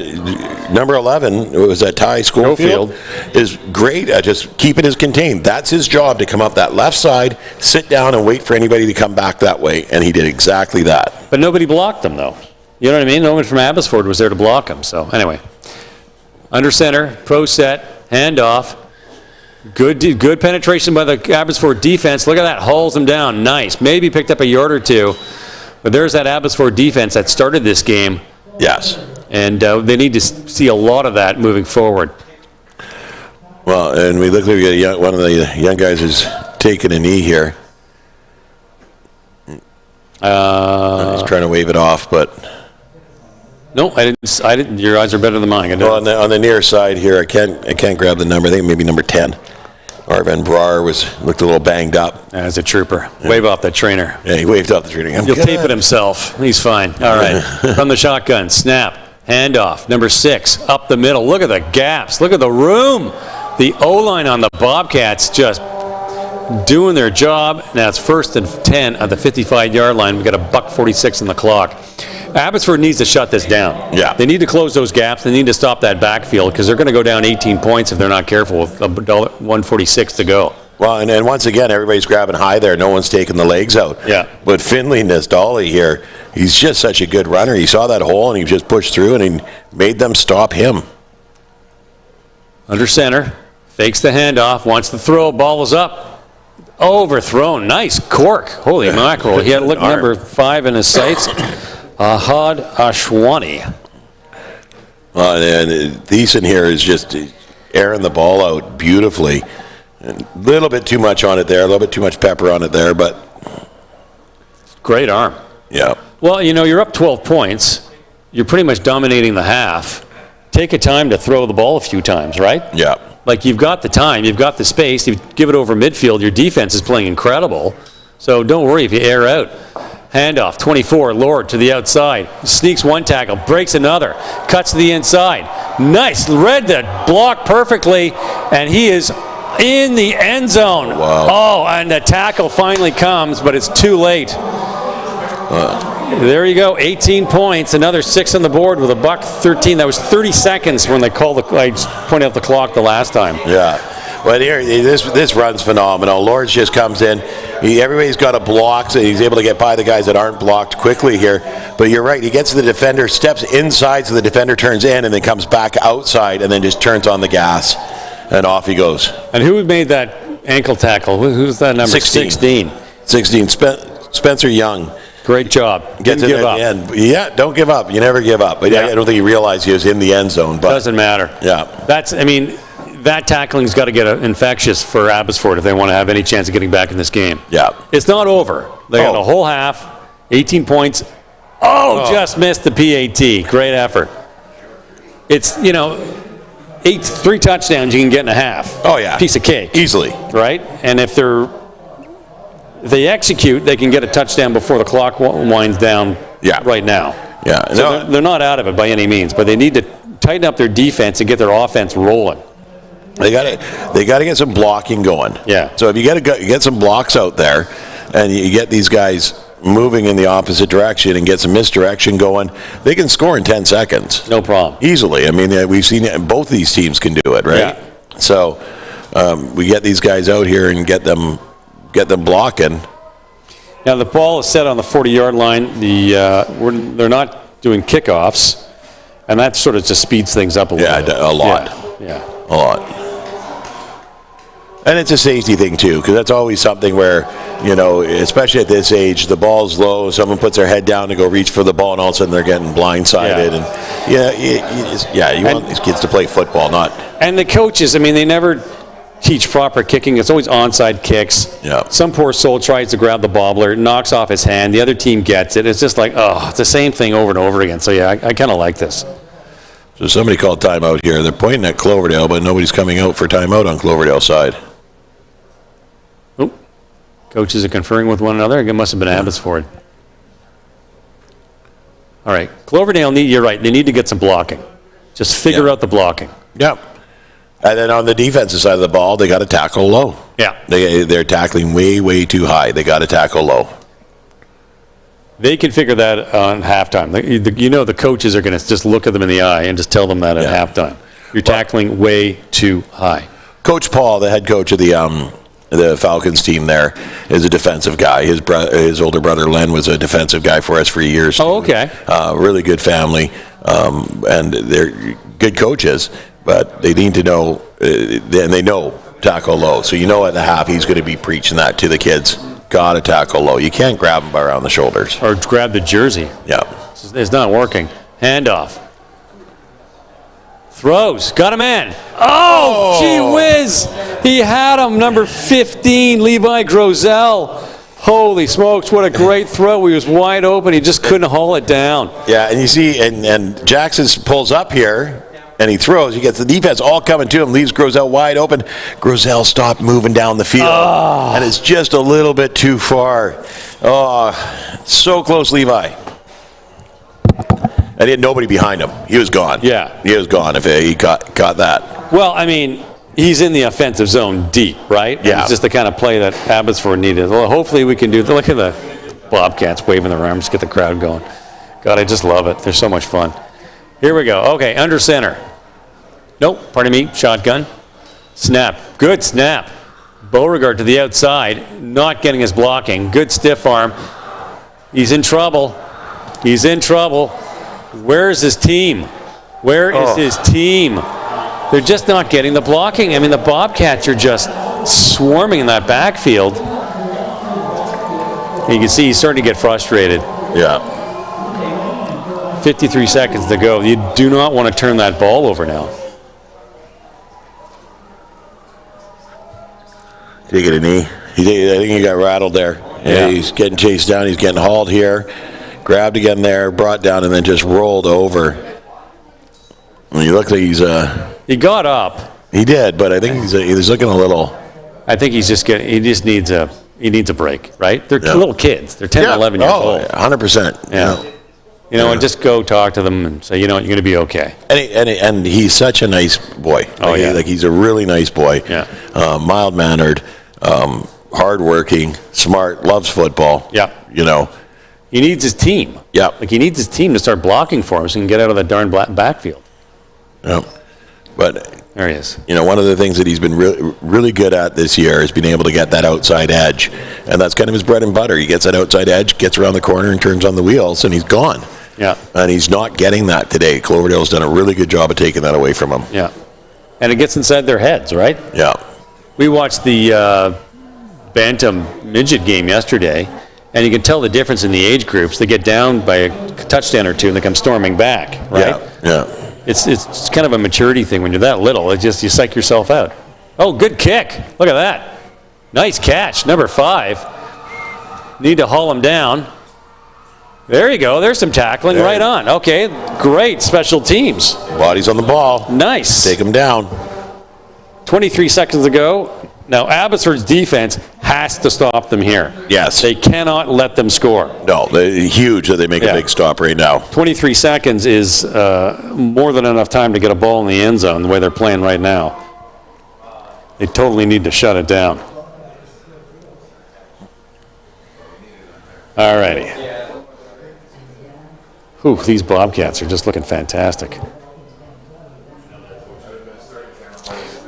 number 11, was that Ty Schofield, is great at just keeping his contained. That's his job, to come up that left side, sit down, and wait for anybody to come back that way, and he did exactly that. But nobody blocked him, though. You know what I mean? No one from Abbotsford was there to block him. So, anyway. Under center, pro set, handoff. Good penetration by the Abbotsford defense. Look at that, hauls them down. Nice. Maybe picked up a yard or 2. But there's that Abbotsford defense that started this game. Yes. And they need to see a lot of that moving forward. Well, and we look like we got one of the young guys is taking a knee here. He's trying to wave it off, but... No, I didn't. Your eyes are better than mine. Well, on the near side here, I can't grab the number. I think maybe number 10. Arvin Brar looked a little banged up. As a trooper. Yeah. Wave off that trainer. Yeah, he waved off the trainer. He'll tape it himself. He's fine. All right. From the shotgun, snap, handoff. Number 6, up the middle. Look at the gaps. Look at the room. The O-line on the Bobcats just doing their job. Now it's 1st and 10 at the 55-yard line. We've got $1:46 on the clock. Abbotsford needs to shut this down. Yeah. They need to close those gaps. They need to stop that backfield because they're going to go down 18 points if they're not careful with 1:46 to go. Well, and once again, everybody's grabbing high there. No one's taking the legs out. Yeah. But Finley Nasdali here, he's just such a good runner. He saw that hole and he just pushed through and he made them stop him. Under center, fakes the handoff, wants the throw, ball is up. Overthrown, nice cork. Holy mackerel. He had look number 5 in his sights. Ahad Ashwani. And Thiessen here is just airing the ball out beautifully. A little bit too much on it there, a little bit too much pepper on it there, but... Great arm. Yeah. Well, you know, you're up 12 points. You're pretty much dominating the half. Take a time to throw the ball a few times, right? Yeah. Like, you've got the time, you've got the space, you give it over midfield, your defense is playing incredible. So don't worry if you air out. Handoff, 24, Lord to the outside. Sneaks one tackle, breaks another, cuts to the inside. Nice, read the block perfectly, and he is in the end zone. Wow. Oh, and the tackle finally comes, but it's too late. There you go, 18 points, another 6 on the board with $1:13. That was 30 seconds when they called I pointed out the clock the last time. Yeah. Well, here, this run's phenomenal. Lords just comes in. Everybody's got a block, so he's able to get by the guys that aren't blocked quickly here. But you're right, he gets to the defender, steps inside so the defender turns in, and then comes back outside and then just turns on the gas. And off he goes. And who made that ankle tackle? Who's that number? 16. 16. Spencer Young. Great job. Gets Didn't it give at up. the end. Yeah, don't give up. You never give up. But Yeah. I don't think he realized he was in the end zone. But Doesn't matter. Yeah. That tackling's got to get infectious for Abbotsford if they want to have any chance of getting back in this game. Yeah. It's not over. They got a whole half, 18 points. Just missed the PAT. Great effort. It's, 3 touchdowns you can get in a half. Oh, yeah. Piece of cake. Easily. Right? And if they execute, they can get a touchdown before the clock winds down right now. Yeah. So they're not out of it by any means, but they need to tighten up their defense and get their offense rolling. They got to get some blocking going. Yeah. So if you get some blocks out there, and you get these guys moving in the opposite direction and get some misdirection going, they can score in 10 seconds. No problem. Easily. I mean, we've seen it, both these teams can do it, right? Yeah. So we get these guys out here and get them blocking. Now the ball is set on the 40-yard line. They're not doing kickoffs, and that sort of just speeds things up a little bit. Yeah, a lot. Yeah. A lot. And it's a safety thing, too, because that's always something where, especially at this age, the ball's low, someone puts their head down to go reach for the ball, and all of a sudden they're getting blindsided. Yeah. And you want these kids to play football, not... And the coaches, they never teach proper kicking. It's always onside kicks. Yeah. Some poor soul tries to grab the bobbler, knocks off his hand, the other team gets it. It's just like, it's the same thing over and over again. So, yeah, I kind of like this. So somebody called timeout here. They're pointing at Cloverdale, but nobody's coming out for timeout on Cloverdale side. Oh, coaches are conferring with one another. It must have been Abbotsford. All right, Cloverdale, you're right. They need to get some blocking. Just figure out the blocking. Yeah. And then on the defensive side of the ball, they got to tackle low. Yeah. They're tackling way, way too high. They got to tackle low. They can figure that on halftime. The coaches are going to just look at them in the eye and just tell them that at halftime. You're tackling way too high. Coach Paul, the head coach of the Falcons team there, is a defensive guy. His older brother Len was a defensive guy for us for years. Oh, okay. Really good family, and they're good coaches, but they need to know, and they know tackle low. So at the half he's going to be preaching that to the kids. Got to tackle low. You can't grab them around the shoulders. Or grab the jersey. Yeah. It's not working. Handoff. Throws. Got a man. Oh, gee whiz. He had him. Number 15, Levi Grosel. Holy smokes, what a great throw. He was wide open. He just couldn't haul it down. Yeah, and you see, and Jackson pulls up here, and he throws. He gets the defense all coming to him, leaves Grosel wide open. Grosel stopped moving down the field, and it's just a little bit too far. Oh, so close, Levi. And he had nobody behind him. He was gone. Yeah. He was gone if he caught that. Well, he's in the offensive zone deep, right? Yeah. It's just the kind of play that Abbotsford needed. Well, hopefully we can do. Look at the Bobcats waving their arms, get the crowd going. God, I just love it. They're so much fun. Here we go. Okay, under center. Nope, pardon me, shotgun. Snap. Good snap. Beauregard to the outside, not getting his blocking. Good stiff arm. He's in trouble. He's in trouble. Where's his team? Where is his team? They're just not getting the blocking. I mean, the Bobcats are just swarming in that backfield. You can see he's starting to get frustrated. Yeah. 53 seconds to go. You do not want to turn that ball over now. Taking a knee. I think he got rattled there. Yeah, he's getting chased down. He's getting hauled here. Grabbed again there, brought down, and then just rolled over. I mean, he looked like he's... He got up. He did, but I think he's looking a little... I think he's just getting... He just needs a... He needs a break, right? They're little kids. They're 10, 11 years old. 100%. Yeah. You know, and just go talk to them and say, you know what, you're going to be okay. And he's such a nice boy. He's a really nice boy. Yeah. Mild-mannered, hardworking, smart, loves football. Yeah. You know. He needs his team. Yeah. Like, he needs his team to start blocking for him so he can get out of that darn backfield. Yeah. But... There he is. You know, one of the things that he's been really good at this year is being able to get that outside edge. And that's kind of his bread and butter. He gets that outside edge, gets around the corner, and turns on the wheels, and he's gone. Yeah. And he's not getting that today. Cloverdale's done a really good job of taking that away from him. Yeah. And it gets inside their heads, right? Yeah. We watched the Bantam midget game yesterday, and you can tell the difference in the age groups. They get down by a touchdown or two, and they come storming back, right? Yeah. It's kind of a maturity thing when you're that little. It's just you psych yourself out. Oh, good kick. Look at that. Nice catch. Number 5. Need to haul him down. There you go. There's some tackling right on. Okay, great special teams. Body's on the ball. Nice. Take him down. 23 seconds to go. Now, Abbotsford's defense has to stop them here. Yes. They cannot let them score. No, they're huge that they make a big stop right now. 23 seconds is more than enough time to get a ball in the end zone the way they're playing right now. They totally need to shut it down. All righty. Whew, these Bobcats are just looking fantastic.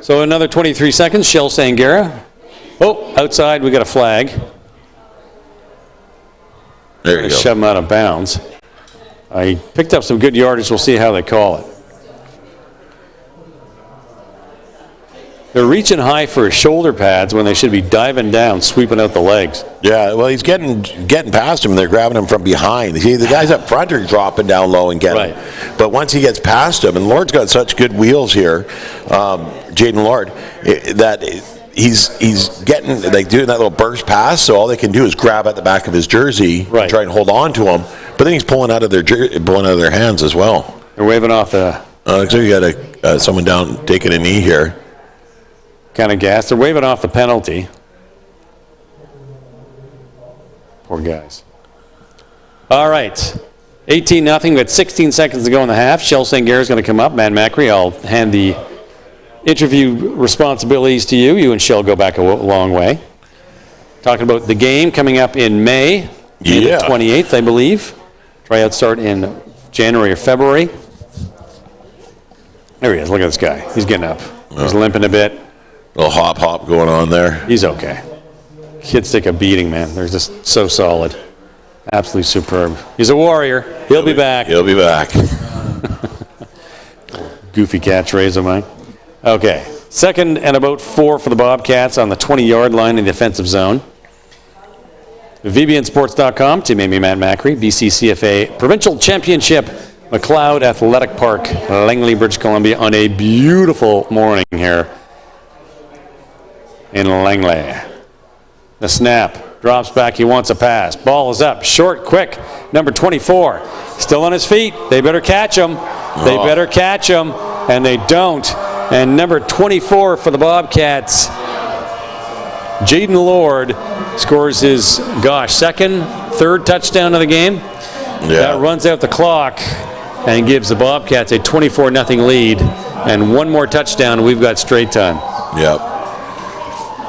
So another 23 seconds, Shell Sangera. Oh, outside, we got a flag. There you go. Shove him out of bounds. He picked up some good yardage. We'll see how they call it. They're reaching high for his shoulder pads when they should be diving down, sweeping out the legs. Yeah, well, he's getting past him. They're grabbing him from behind. See, the guys up front are dropping down low and getting him. But once he gets past him, and Lord's got such good wheels here, Jaden Lord, that he's getting, like, doing that little burst pass, so all they can do is grab at the back of his jersey and try and hold on to him. But then he's pulling out of their hands as well. They're waving off the... So you got someone down taking a knee here. Kind of gas. They're waving off the penalty. Poor guys. All right. 18-0. We got 16 seconds to go in the half. Shell Sangera is going to come up. Matt Macri, I'll hand the interview responsibilities to you. You and Shell go back a long way. Talking about the game coming up in May. May the 28th, I believe. Tryouts start in January or February. There he is. Look at this guy. He's getting up. He's limping a bit. Little hop going on there. He's okay. Kids take a beating, man. They're just so solid. Absolutely superb. He's a warrior. He'll be back. He'll be back. Goofy catchphrase of mine. Okay. 2nd and about 4 for the Bobcats on the 20-yard line in the defensive zone. VBNsports.com, Team Amy Matt Macri, BCCFA Provincial Championship, McLeod Athletic Park, Langley, British Columbia, on a beautiful morning here in Langley. The snap, drops back, he wants a pass. Ball is up, short, quick, number 24. Still on his feet, they better catch him. They better catch him, and they don't. And number 24 for the Bobcats, Jaden Lord, scores his, third touchdown of the game. That runs out the clock and gives the Bobcats a 24-0 lead. And one more touchdown, we've got straight time. Yep.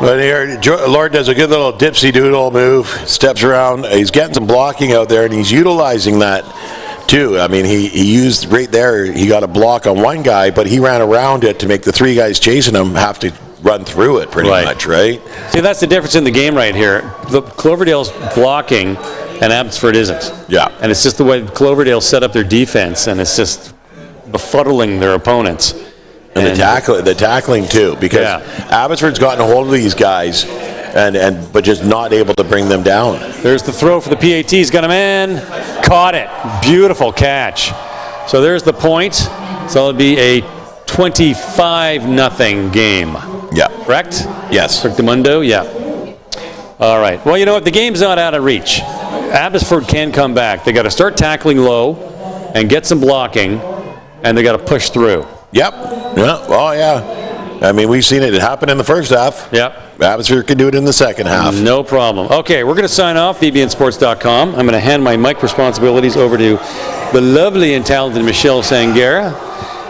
But here, Lord does a good little dipsy-doodle move, steps around. He's getting some blocking out there, and he's utilizing that, too. I mean, he used right there, he got a block on one guy, but he ran around it to make the 3 guys chasing him have to run through it pretty much, right? See, that's the difference in the game right here. The Cloverdale's blocking, and Abbotsford isn't. Yeah. And it's just the way Cloverdale set up their defense, and it's just befuddling their opponents. And the tackling too, because Abbotsford's gotten a hold of these guys, but just not able to bring them down. There's the throw for the PAT. He's got a man, caught it. Beautiful catch. So there's the point. So it'll be a 25-0 game. Yeah. Correct? Yes. Mundo. Yeah. All right. Well, you know what? The game's not out of reach. Abbotsford can come back. They got to start tackling low and get some blocking, and they got to push through. Yep. Yeah. Oh, yeah. I mean, we've seen it happen in the first half. Yep. Abbotsford can do it in the second half. No problem. Okay, we're going to sign off, VBNsports.com. I'm going to hand my mic responsibilities over to the lovely and talented Michelle Sangera,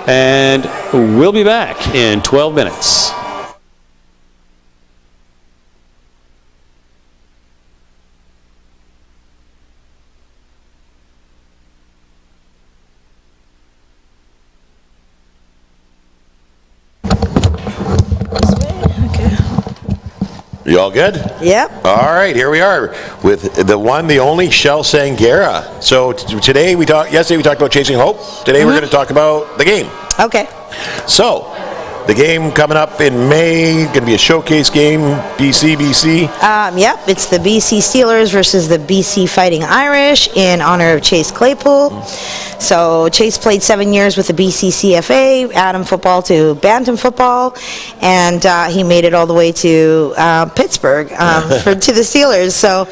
and we'll be back in 12 minutes. You all good? Yep. All right, here we are with the one, the only Shell Sangera. So yesterday we talked about chasing hope. Today we're going to talk about the game. Okay. So the game coming up in May, going to be a showcase game, BC. Yep, it's the BC Steelers versus the BC Fighting Irish in honor of Chase Claypool. So Chase played 7 years with the BC CFA, Adam football to Bantam football, and he made it all the way to Pittsburgh to the Steelers. So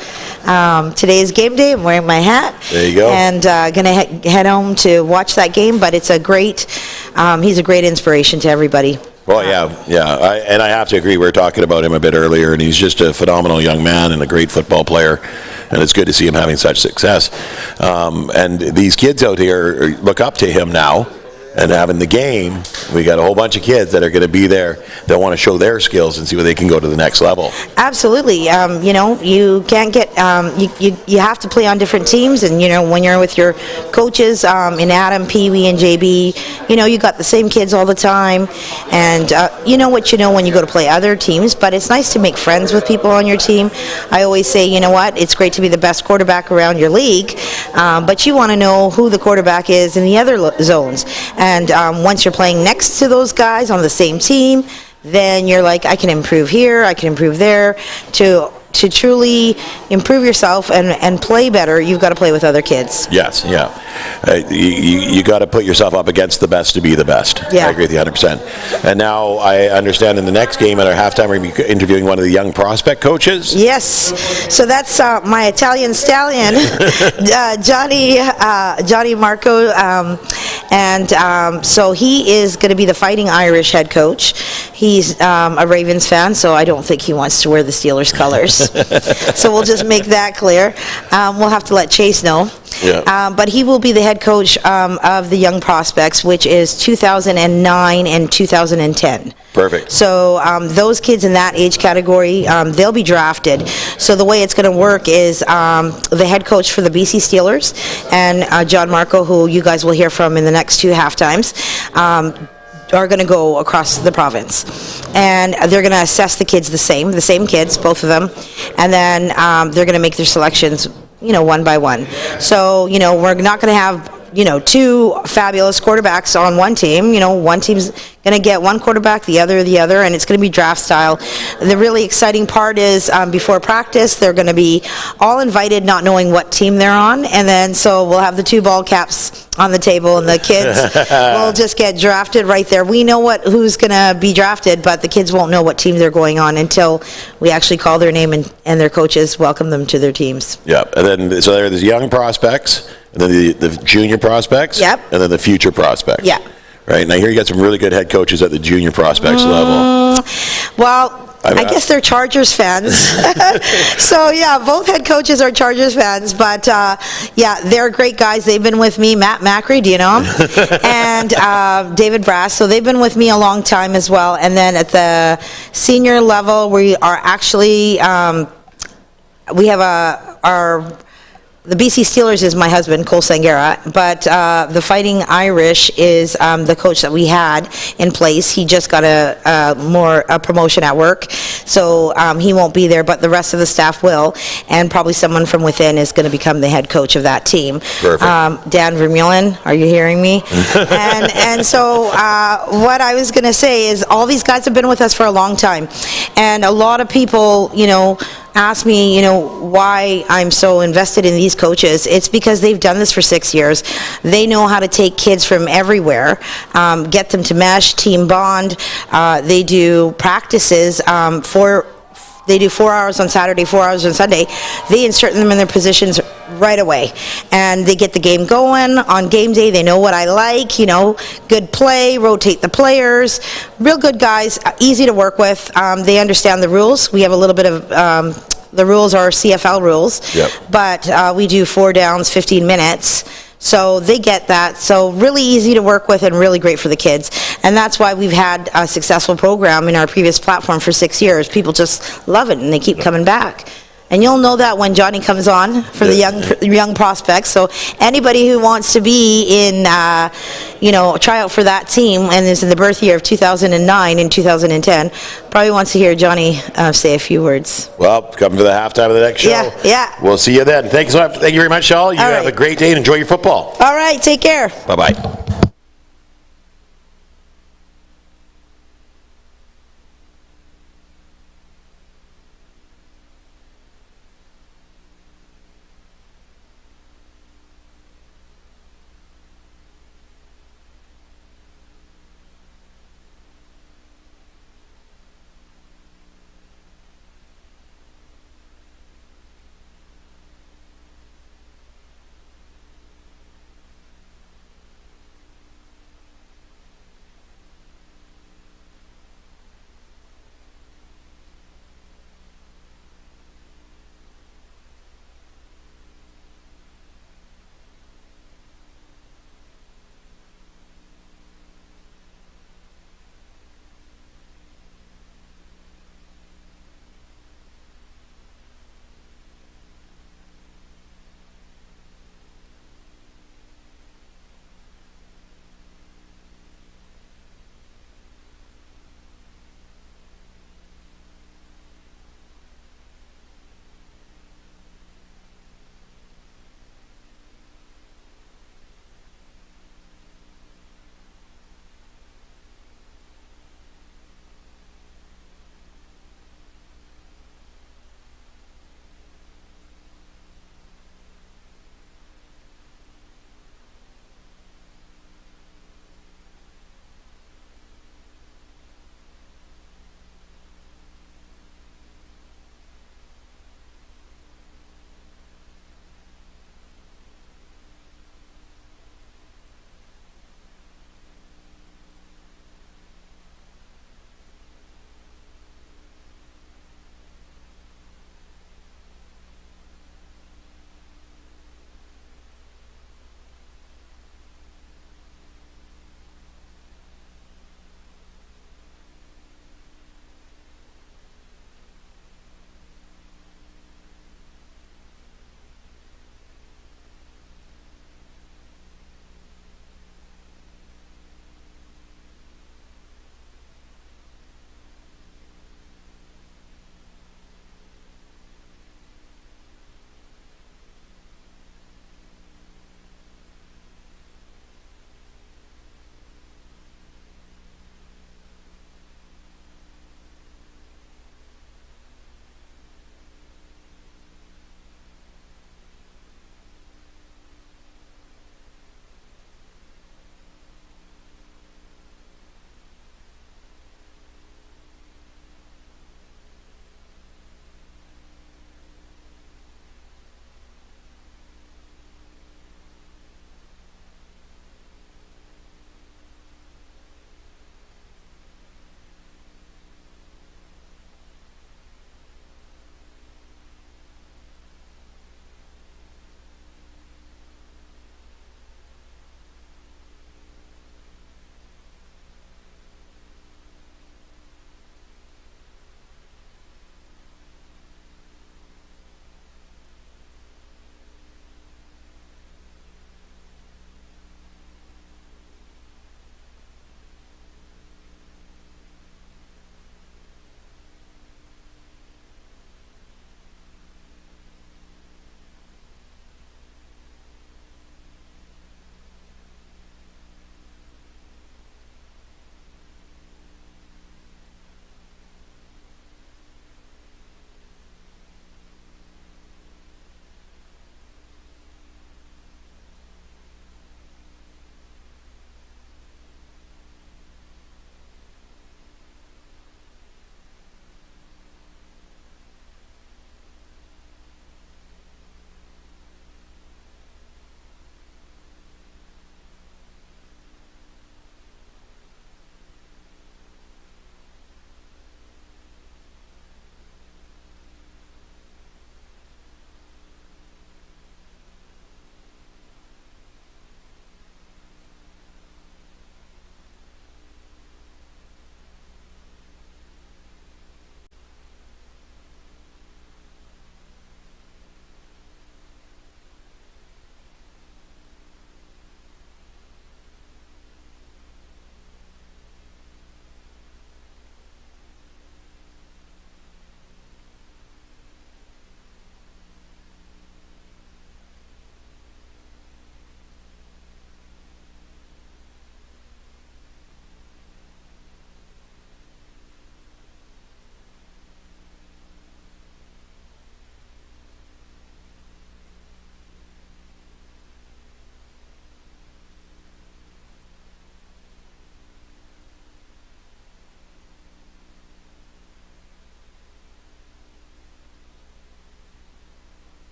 today is game day. I'm wearing my hat. There you go. And going to head home to watch that game, but it's a great, he's a great inspiration to everybody. Well, yeah. And I have to agree. We were talking about him a bit earlier, and he's just a phenomenal young man and a great football player. And it's good to see him having such success. And these kids out here look up to him now. And having the game, we got a whole bunch of kids that are going to be there that want to show their skills and see where they can go to the next level. Absolutely. You can't get, you have to play on different teams. And, when you're with your coaches in Adam, Peewee, and JB, you got the same kids all the time. And you know what you know when you go to play other teams. But it's nice to make friends with people on your team. I always say, you know what, it's great to be the best quarterback around your league. But you want to know who the quarterback is in the other zones. And once you're playing next to those guys on the same team, then you're like, I can improve here, I can improve there. To truly improve yourself and play better, you've got to play with other kids. Yes, yeah. You got to put yourself up against the best to be the best. Yeah. I agree with you 100%. And now I understand in the next game at our halftime, we're going to be interviewing one of the young prospect coaches. Yes. So that's my Italian stallion, Johnny Marco. So he is going to be the Fighting Irish head coach. He's a Ravens fan, so I don't think he wants to wear the Steelers colors. So we'll just make that clear. We'll have to let Chase know. Yeah. But he will be the head coach of the young prospects, which is 2009 and 2010. Perfect. So those kids in that age category, they'll be drafted. So the way it's going to work is the head coach for the BC Steelers and John Marco, who you guys will hear from in the next two halftimes, are going to go across the province. And they're going to assess the kids the same kids, both of them. And then they're going to make their selections, one by one. So, we're not going to have, two fabulous quarterbacks on one team. One team's going to get one quarterback, the other, and it's going to be draft style. The really exciting part is before practice, they're going to be all invited, not knowing what team they're on. And then, so we'll have the two ball caps on the table, and the kids will just get drafted right there. We know who's going to be drafted, but the kids won't know what team they're going on until we actually call their name and their coaches welcome them to their teams. Yeah, and then so there's young prospects, and then the junior prospects, Yep. and then the future prospects. Yeah. Right, now here you got some really good head coaches at the junior prospects level. Well, I guess they're Chargers fans. So, yeah, both head coaches are Chargers fans. But, they're great guys. They've been with me. Matt Macri, do you know him? And David Brass. So they've been with me a long time as well. And then at the senior level, we are actually we have our the BC Steelers is my husband, Cole Sangera, but the Fighting Irish is the coach that we had in place. He just got a promotion at work, so he won't be there, but the rest of the staff will, and probably someone from within is going to become the head coach of that team. Perfect. Dan Vermeulen, are you hearing me? and so what I was going to say is all these guys have been with us for a long time, and a lot of people, ask me, why I'm so invested in these coaches. It's because they've done this for 6 years. They know how to take kids from everywhere, get them to mesh, team bond. They do practices they do 4 hours on Saturday, 4 hours on Sunday. They insert them in their positions right away, and they get the game going. On game day, they know what I like, good play, rotate the players. Real good guys, easy to work with. They understand the rules. We have a little bit of, the rules are CFL rules, Yep. but we do 4 downs, 15 minutes. So they get that. So really easy to work with and really great for the kids. And that's why we've had a successful program in our previous platform for 6 years. People just love it and they keep coming back. And you'll know that when Johnny comes on for the young prospects. So anybody who wants to be in, try out for that team and is in the birth year of 2009 and 2010, probably wants to hear Johnny say a few words. Well, come to the halftime of the next show. Yeah. We'll see you then. Thank you very much, Shaw. You have a great day and enjoy your football. All right, take care. Bye-bye.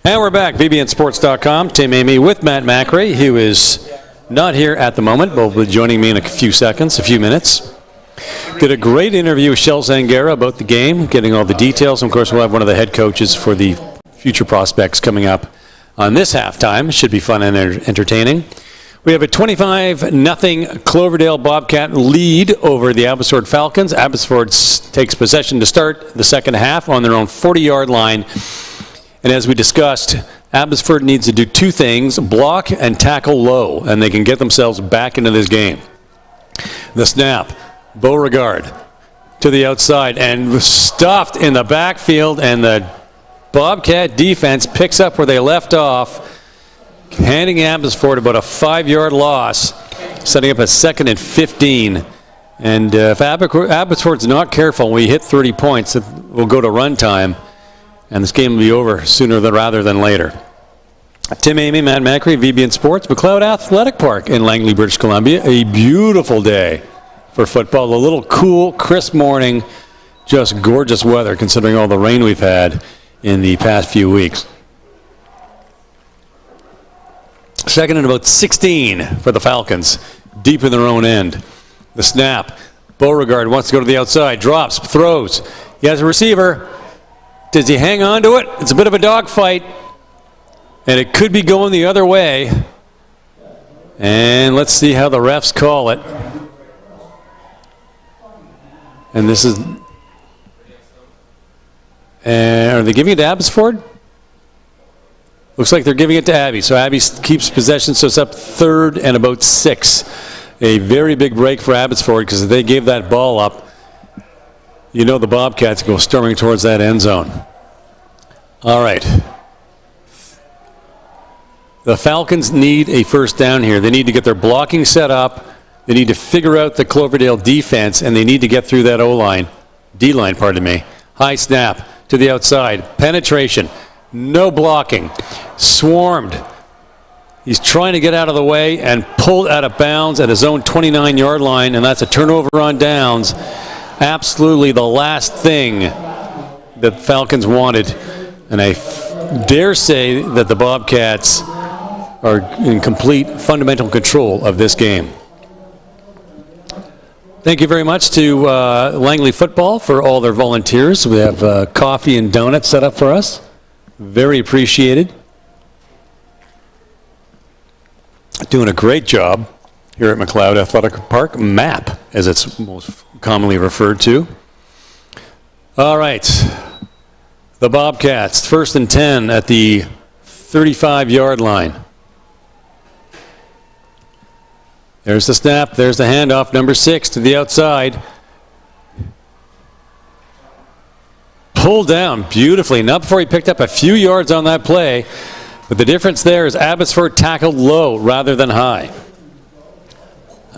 And we're back, VBNSports.com. Tim Amy with Matt Macri, who is not here at the moment, but will be joining me in a few minutes. Did a great interview with Shel Zangara about the game, getting all the details. And of course, we'll have one of the head coaches for the future prospects coming up on this halftime. Should be fun and entertaining. We have a 25-0 Cloverdale Bobcat lead over the Abbotsford Falcons. Abbotsford takes possession to start the second half on their own 40-yard line. And as we discussed, Abbotsford needs to do two things, block and tackle low, and they can get themselves back into this game. The snap, Beauregard to the outside and stuffed in the backfield, and the Bobcat defense picks up where they left off, handing Abbotsford about a 5-yard loss, setting up a 2nd and 15. And if Abbotsford's not careful, when we hit 30 points, we'll go to run time, and this game will be over sooner rather than later. Tim Amy, Matt Macri, VBN Sports, McLeod Athletic Park in Langley, British Columbia. A beautiful day for football. A little cool, crisp morning. Just gorgeous weather considering all the rain we've had in the past few weeks. 2nd and about 16 for the Falcons, deep in their own end. The snap. Beauregard wants to go to the outside, drops, throws. He has a receiver. Does he hang on to it? It's a bit of a dogfight, and it could be going the other way. And let's see how the refs call it. And this is... are they giving it to Abbotsford? Looks like they're giving it to Abby. So Abby keeps possession, so it's up 3rd and about 6. A very big break for Abbotsford, because if they gave that ball up, you know the Bobcats go storming towards that end zone. All right. The Falcons need a first down here. They need to get their blocking set up. They need to figure out the Cloverdale defense, and they need to get through that O-line. D-line, pardon me. High snap to the outside. Penetration. No blocking. Swarmed. He's trying to get out of the way and pulled out of bounds at his own 29-yard line, and that's a turnover on downs. Absolutely the last thing that Falcons wanted. And I dare say that the Bobcats are in complete fundamental control of this game. Thank you very much to Langley Football for all their volunteers. We have coffee and donuts set up for us. Very appreciated. Doing a great job here at McLeod Athletic Park. MAP, as it's most commonly referred to. All right. The Bobcats, 1st and 10 at the 35-yard line. There's the snap. There's the handoff. Number 6 to the outside. Pulled down beautifully. Not before he picked up a few yards on that play. But the difference there is Abbotsford tackled low rather than high.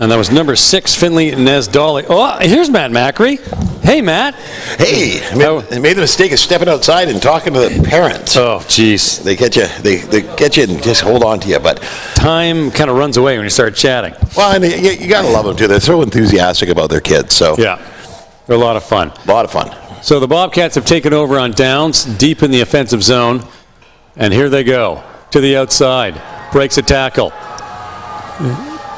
And that was number 6, Finley Nesdolly. Oh, here's Matt Macri. Hey, Matt. Hey, I made the mistake of stepping outside and talking to the parents. Oh, jeez. They get you. They get you and just hold on to you. But time kind of runs away when you start chatting. Well, and you got to love them too. They're so enthusiastic about their kids. So yeah, they're a lot of fun. A lot of fun. So the Bobcats have taken over on downs, deep in the offensive zone, and here they go to the outside. Breaks a tackle.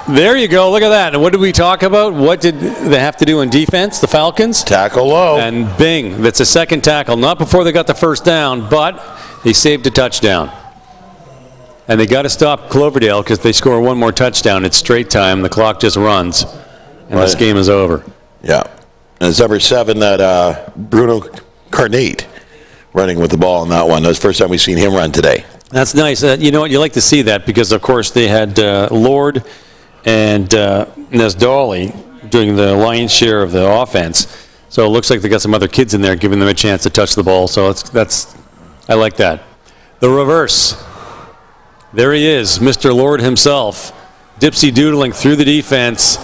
There you go. Look at that. And what did we talk about? What did they have to do in defense, the Falcons? Tackle low. And bing, that's a second tackle. Not before they got the first down, but they saved a touchdown. And they got to stop Cloverdale because they score one more touchdown. It's straight time. The clock just runs, and this game is over. Yeah. And it's number 7, that Bruno Carnate running with the ball on that one. That was the first time we've seen him run today. That's nice. You know what? You like to see that because, of course, they had Lord and Nesdolly doing the lion's share of the offense. So it looks like they got some other kids in there giving them a chance to touch the ball. So I like that. The reverse. There he is, Mr. Lord himself, dipsy-doodling through the defense,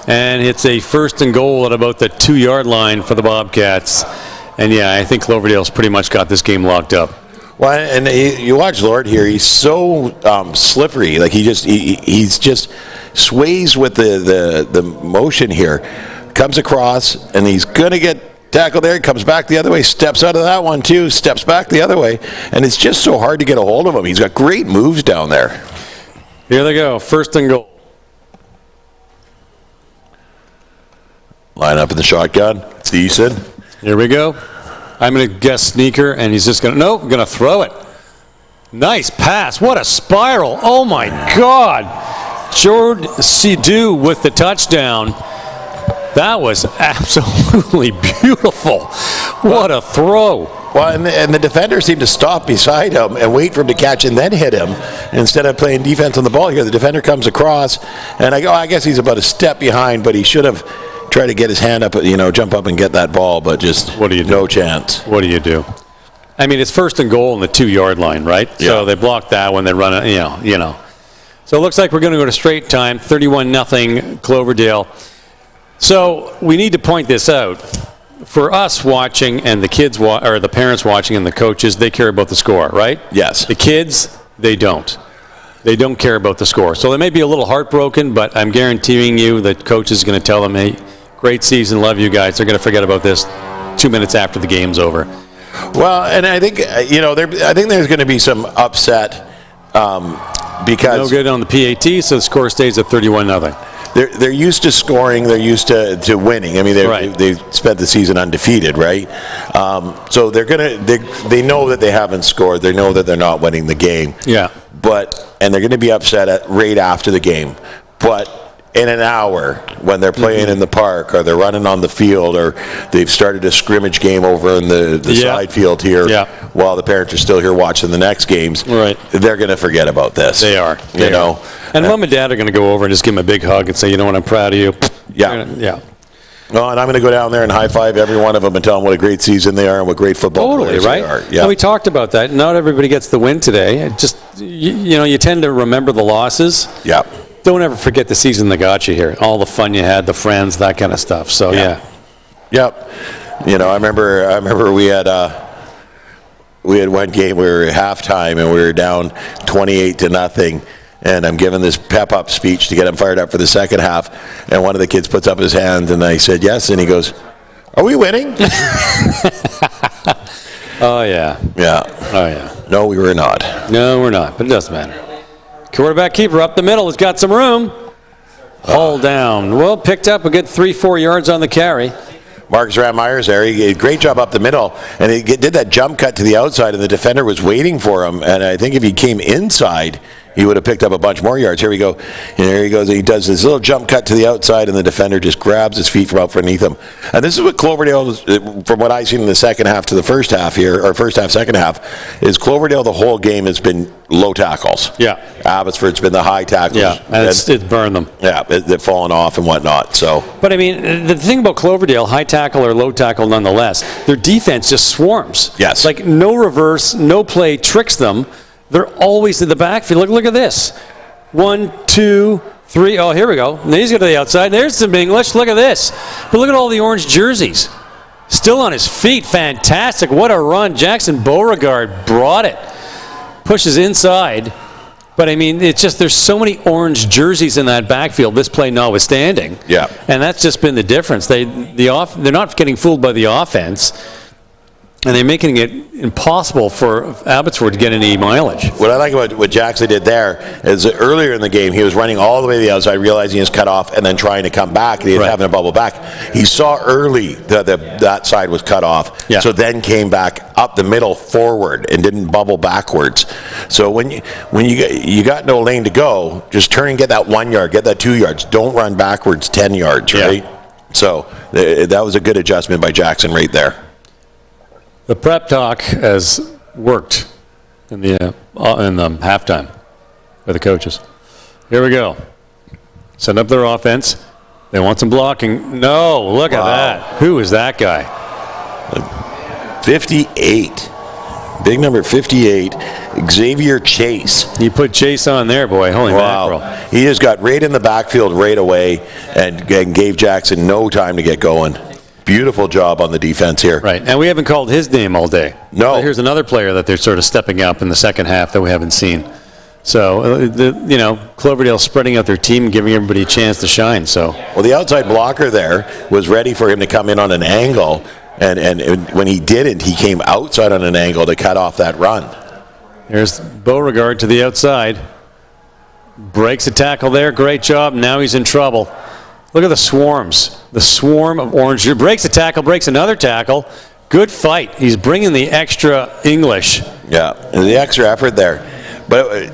and it's a 1st and goal at about the 2-yard line for the Bobcats. And yeah, I think Cloverdale's pretty much got this game locked up. Well, and you watch Lord here. He's so slippery. Like he's just sways with the motion here. Comes across, and he's going to get tackle there, comes back the other way, steps out of that one too, steps back the other way, and it's just so hard to get a hold of him. He's got great moves down there. Here they go, 1st and goal. Line up in the shotgun. It's decent. Here we go. I'm going to guess sneaker, and he's just going to, nope, going to throw it. Nice pass. What a spiral. Oh, my God. Jordan Sidhu with the touchdown. That was absolutely beautiful. What a throw. Well, and the defender seemed to stop beside him and wait for him to catch and then hit him instead of playing defense on the ball here. The defender comes across, and I guess he's about a step behind, but he should have tried to get his hand up, jump up and get that ball, but just no chance. What do you do? I mean, it's 1st and goal on the 2-yard line, right? Yeah. So they block that when they run it, So it looks like we're going to go to straight time, 31-0 Cloverdale. So we need to point this out. For us watching and the kids or the parents watching and the coaches, they care about the score, right? Yes. The kids, they don't. They don't care about the score. So they may be a little heartbroken, but I'm guaranteeing you that coach is going to tell them, hey, great season, love you guys. They're going to forget about this 2 minutes after the game's over. Well, and I think, I think there's going to be some upset because... No good on the PAT, so the score stays at 31-0. They're used to scoring. They're used to winning. I mean, they've spent the season undefeated, right? So they know that they haven't scored. They know that they're not winning the game. Yeah. And they're going to be upset right after the game. But in an hour, when they're playing in the park, or they're running on the field, or they've started a scrimmage game over in the side field here, while the parents are still here watching the next games, they're going to forget about this. They are. You know. And mom and dad are going to go over and just give them a big hug and say, you know what, I'm proud of you. Yeah. Yeah. No, and I'm going to go down there and high-five every one of them and tell them what a great season they are and what great football players they are. Yeah. And we talked about that. Not everybody gets the win today. It just, you tend to remember the losses. Yeah. Don't ever forget the season that got you here. All the fun you had, the friends, that kind of stuff. So, yeah. Yep. I remember we had one game, we were at halftime, and we were down 28-0. And I'm giving this pep-up speech to get him fired up for the second half. And one of the kids puts up his hand, and I said, yes. And he goes, are we winning? Oh, yeah. Yeah. Oh, yeah. No, we were not. No, we're not. But it doesn't matter. Quarterback keeper up the middle has got some room. Hold down. Well, picked up a good 3-4 yards on the carry. Marcus Rathmeyer's there. He did a great job up the middle, and he did that jump cut to the outside, and the defender was waiting for him. And I think if he came inside, he would have picked up a bunch more yards. Here we go. And there he goes. He does this little jump cut to the outside, and the defender just grabs his feet from out underneath him. And this is what Cloverdale, from what I've seen in the second half to the first half here, or first half, second half, is Cloverdale the whole game has been low tackles. Yeah. Abbotsford's been the high tackles. Yeah, and it's burned them. Yeah, they've fallen off and whatnot. So. But, I mean, the thing about Cloverdale, high tackle or low tackle nonetheless, their defense just swarms. Yes. Like no reverse, no play tricks them. They're always in the backfield. Look at this. 1, 2, 3. Oh, here we go. And he's going to the outside. There's some English. Look at this. But look at all the orange jerseys. Still on his feet. Fantastic. What a run. Jackson Beauregard brought it. Pushes inside. But, I mean, it's just there's so many orange jerseys in that backfield, this play notwithstanding. Yeah. And that's just been the difference. They're not getting fooled by the offense. And they're making it impossible for Abbotsford to get any mileage. What I like about what Jackson did there is that earlier in the game, he was running all the way to the outside, realizing he was cut off, and then trying to come back, and he was having a bubble back. He saw early that side was cut off, so then came back up the middle forward and didn't bubble backwards. So when you got no lane to go, just turn and get that 1 yard, get that 2 yards. Don't run backwards 10 yards, right? So that was a good adjustment by Jackson right there. The prep talk has worked in the halftime by the coaches. Here we go. Send up their offense. They want some blocking. No, look at that. Who is that guy? 58. Big number 58, Xavier Chase. You put Chase on there, boy. Holy mackerel. He just got right in the backfield right away and gave Jackson no time to get going. Beautiful job on the defense here. Right, and we haven't called his name all day. No. But here's another player that they're sort of stepping up in the second half that we haven't seen. So, Cloverdale spreading out their team and giving everybody a chance to shine. So, well, the outside blocker there was ready for him to come in on an angle And when he didn't, he came outside on an angle to cut off that run. There's Beauregard to the outside. Breaks a tackle there. Great job. Now he's in trouble. Look at the swarms. The swarm of orange. Breaks a tackle, breaks another tackle. Good fight. He's bringing the extra English. Yeah, the extra effort there. But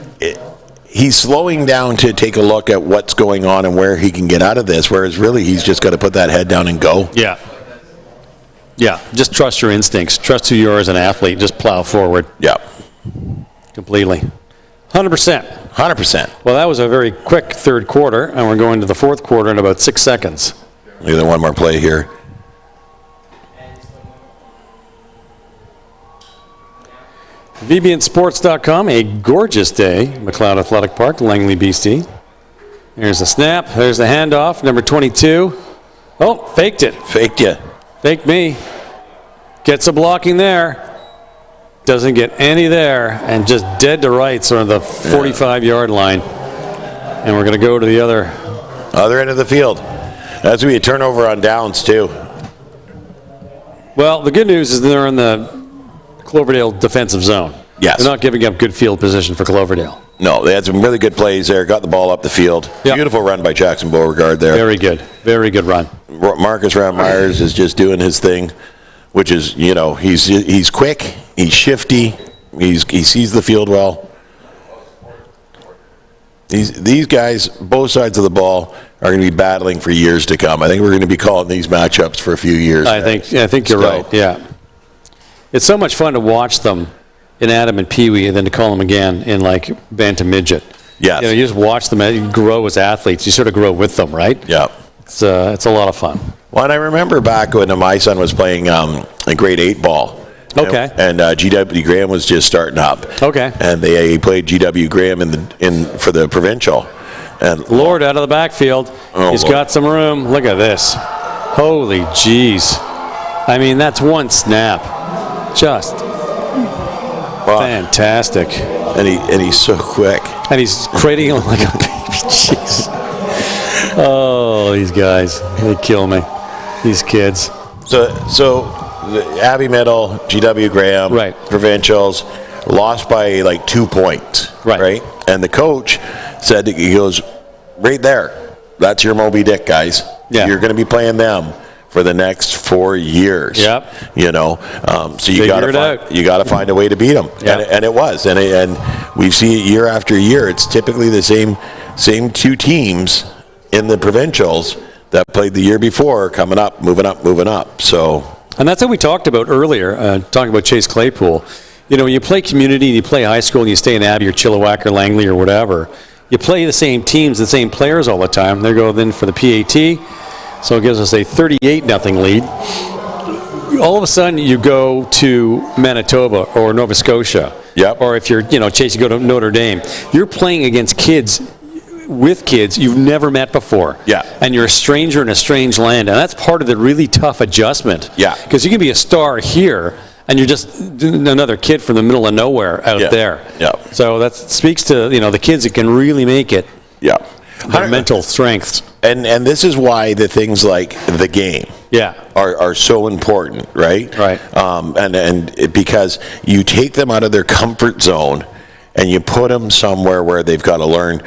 he's slowing down to take a look at what's going on and where he can get out of this, whereas really he's just got to put that head down and go. Yeah. Yeah, just trust your instincts. Trust who you are as an athlete. Just plow forward. Yeah. Completely. 100%. 100%. Well, that was a very quick third quarter, and we're going to the fourth quarter in about 6 seconds. Maybe one more play here. VBNsports.com, a gorgeous day, McLeod Athletic Park, Langley, BC. There's the snap. There's the handoff. Number 22. Oh, faked it. Faked you. Faked me. Gets a blocking there. Doesn't get any there. And just dead to rights on the 45-yard line. And we're going to go to the other end of the field. That's going to be a turnover on downs, too. Well, the good news is they're in the Cloverdale defensive zone. Yes. They're not giving up good field position for Cloverdale. No, they had some really good plays there. Got the ball up the field. Yep. Beautiful run by Jackson Beauregard there. Very good. Very good run. Marcus Ram-Myers is just doing his thing, which is, he's quick, he's shifty, he sees the field well. These guys, both sides of the ball, are going to be battling for years to come. I think we're going to be calling these matchups for a few years. I think you're right. Yeah. It's so much fun to watch them in Adam and Peewee, and then to call them again in like Bantam midget. Yes. You just watch them grow as athletes. You sort of grow with them, right? Yeah. It's a lot of fun. Well, and I remember back when my son was playing a grade 8 ball. Okay. And G.W. Graham was just starting up. Okay. And they played G.W. Graham for the provincial. And Lord out of the backfield. He's got some room. Look at this. Holy jeez. I mean, that's one snap. Just fantastic. And he's so quick. And he's cradling him like a baby. Jeez. Oh, these guys. They kill me. These kids. So the Abbey Middle, G.W. Graham, right. provincials, lost by like 2 points. Right. And the coach said, he goes, right there, that's your Moby Dick, guys. Yeah. You're going to be playing them for the next 4 years. Yep. So you got to find a way to beat them. Yep. And it was. And we see it year after year. It's typically the same two teams in the provincials that played the year before, coming up, moving up. So. And that's what we talked about earlier, talking about Chase Claypool. When you play community and you play high school and you stay in Abbey or Chilliwack or Langley or whatever, you play the same teams, the same players all the time. They go then for the PAT. So it gives us a 38-0 lead. All of a sudden, you go to Manitoba or Nova Scotia. Yep. Or if you're, Chase, you go to Notre Dame. You're playing against kids you've never met before. Yeah. And you're a stranger in a strange land. And that's part of the really tough adjustment. Yeah. Because you can be a star here, and you're just another kid from the middle of nowhere out there. Yeah. So that speaks to, the kids that can really make it. Yeah. Their mental strengths. And this is why the things like the game are so important, right? Right. Because you take them out of their comfort zone and you put them somewhere where they've got to learn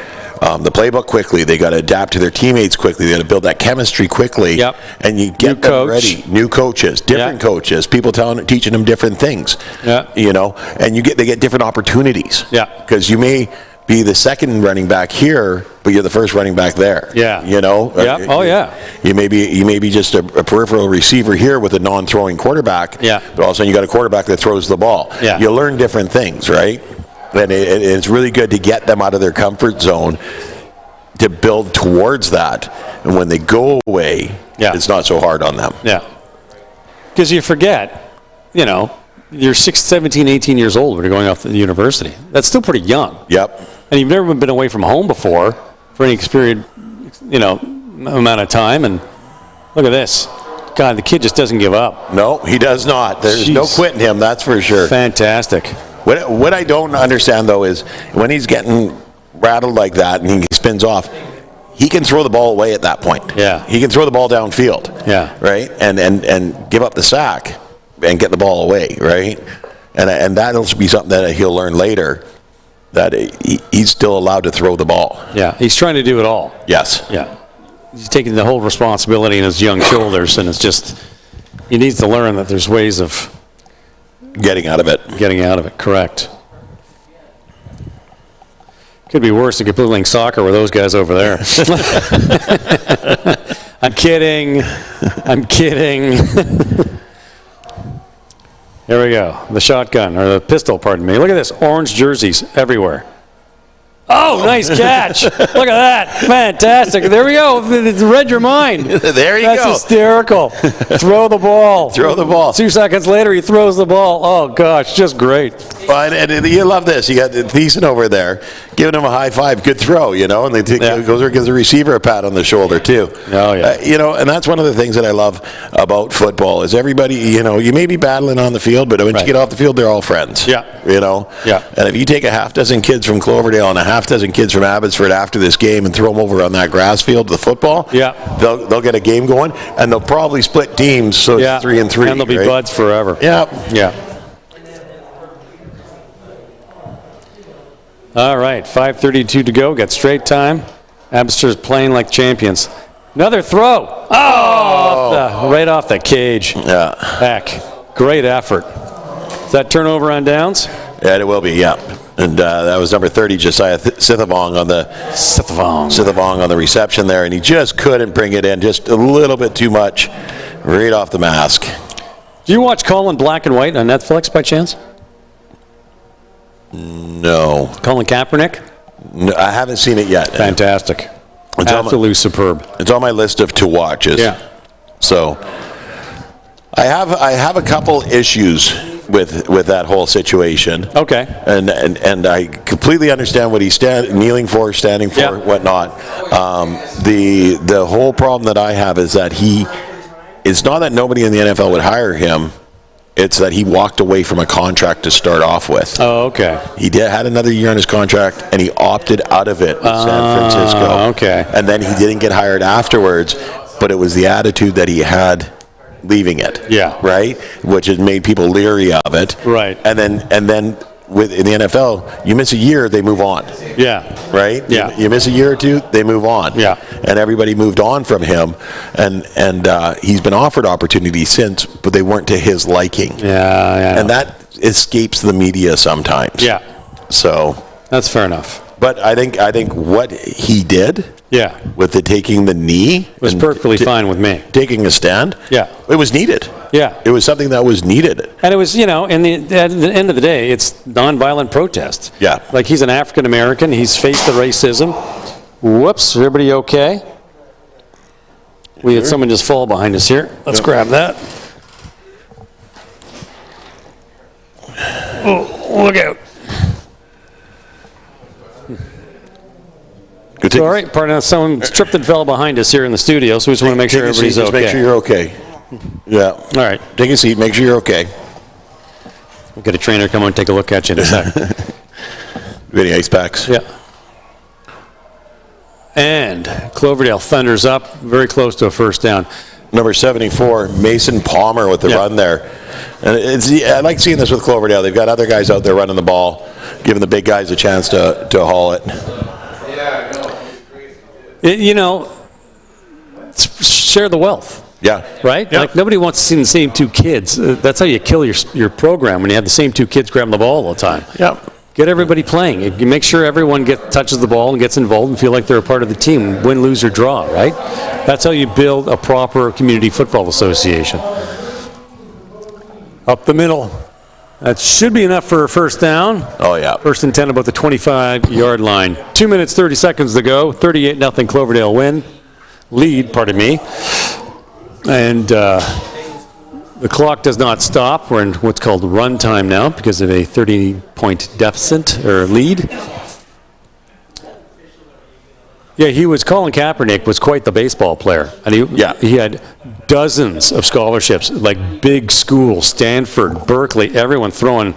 the playbook quickly. They got to adapt to their teammates quickly. They got to build that chemistry quickly. Yep. And you get them ready. New coaches, different coaches, people teaching them different things. Yeah. And they get different opportunities. Yeah. Because you may be the second running back here, but you're the first running back there. Yeah. Yeah. Oh yeah. You may be just a peripheral receiver here with a non-throwing quarterback. Yeah. But all of a sudden you got a quarterback that throws the ball. Yeah. You learn different things, right? And it's really good to get them out of their comfort zone to build towards that. And when they go away, it's not so hard on them. Yeah. Because you forget, you're 17, 18 years old when you're going off to the university. That's still pretty young. Yep. And you've never been away from home before for any period, amount of time. And look at this. God, the kid just doesn't give up. No, he does not. There's no quitting him, that's for sure. Fantastic. What I don't understand, though, is when he's getting rattled like that and he spins off, he can throw the ball away at that point. Yeah. He can throw the ball downfield. Yeah. Right? And give up the sack and get the ball away, right? And that'll be something that he'll learn later, that he's still allowed to throw the ball. Yeah, he's trying to do it all. Yes. Yeah. He's taking the whole responsibility in his young shoulders, and it's just, he needs to learn that there's ways of getting out of it. Correct. Could be worse. He could be playing soccer with those guys over there. I'm kidding. Here we go. The shotgun, or the pistol, pardon me. Look at this. Orange jerseys everywhere. Oh, nice catch. Look at that. Fantastic. There we go. It read your mind. There you That's go. hysterical. Throw the ball. 2 seconds later, he throws the ball. Oh, gosh, just great. Well, and you love this. You got Thiessen over there giving him a high five. Good throw, and they goes there, gives the receiver a pat on the shoulder, too. Oh, yeah. And that's one of the things that I love about football is everybody, you may be battling on the field, but when you get off the field, they're all friends. Yeah. Yeah. And if you take a half dozen kids from Cloverdale and a half dozen kids from Abbotsford after this game and throw them over on that grass field to the football, they'll get a game going, and they'll probably split teams, so it's 3-3. And they'll be buds forever. Yeah. All right, 5:32 to go. Got straight time. Abbotsford's playing like champions. Another throw. Right off the cage. Yeah. Heck, great effort. Is that turnover on downs? Yeah, it will be, yeah. And that was number 30, Josiah Sithavong on the reception there, and he just couldn't bring it in, just a little bit too much, right off the mask. Do you watch Colin Black and White on Netflix by chance? No. Colin Kaepernick? No, I haven't seen it yet. Fantastic. Absolutely superb. It's on my list of to watches. Yeah. So I have a couple issues with that whole situation. Okay. And I completely understand what he's kneeling for, standing for, whatnot. The whole problem that I have is that it's not that nobody in the NFL would hire him. It's that he walked away from a contract to start off with. Oh, okay. He had another year on his contract, and he opted out of it with San Francisco. Okay. And then he didn't get hired afterwards, but it was the attitude that he had leaving it. Yeah. Right? Which has made people leery of it. Right. And then in the NFL, you miss a year, they move on. Yeah. Right? Yeah. You miss a year or two, they move on. Yeah. And everybody moved on from him, and he's been offered opportunities since, but they weren't to his liking. Yeah. And that escapes the media sometimes. Yeah. So that's fair enough. But I think what he did, with taking the knee, was perfectly fine with me. Taking a stand, it was needed. Yeah, it was something that was needed. And it was, at the end of the day, it's nonviolent protest. Yeah, like he's an African American, he's faced the racism. Whoops, everybody okay? We had someone just fall behind us here. Let's grab that. Oh, look out. Sorry, pardon us. Someone tripped and fell behind us here in the studio, so we just want to make sure everybody's okay. Make sure you're okay. Yeah. All right. Take a seat. Make sure you're okay. We'll get a trainer come on and take a look at you in a sec. Any ice packs? Yeah. And Cloverdale thunders up, very close to a first down. Number 74, Mason Palmer with the run there. And I like seeing this with Cloverdale. They've got other guys out there running the ball, giving the big guys a chance to haul it. Share the wealth. Yeah. Right? Yeah. Like, nobody wants to see the same two kids. That's how you kill your program, when you have the same two kids grabbing the ball all the time. Yeah. Get everybody playing. You make sure everyone touches the ball and gets involved and feel like they're a part of the team, win, lose, or draw, right? That's how you build a proper community football association. Up the middle. That should be enough for a first down. Oh, yeah. First and 10 about the 25-yard line. 2 minutes, 30 seconds to go. 38-0 Cloverdale lead, pardon me. And the clock does not stop. We're in what's called run time now because of a 30-point deficit or lead. Yeah, Colin Kaepernick was quite the baseball player. And he had dozens of scholarships, like big schools, Stanford, Berkeley, everyone throwing.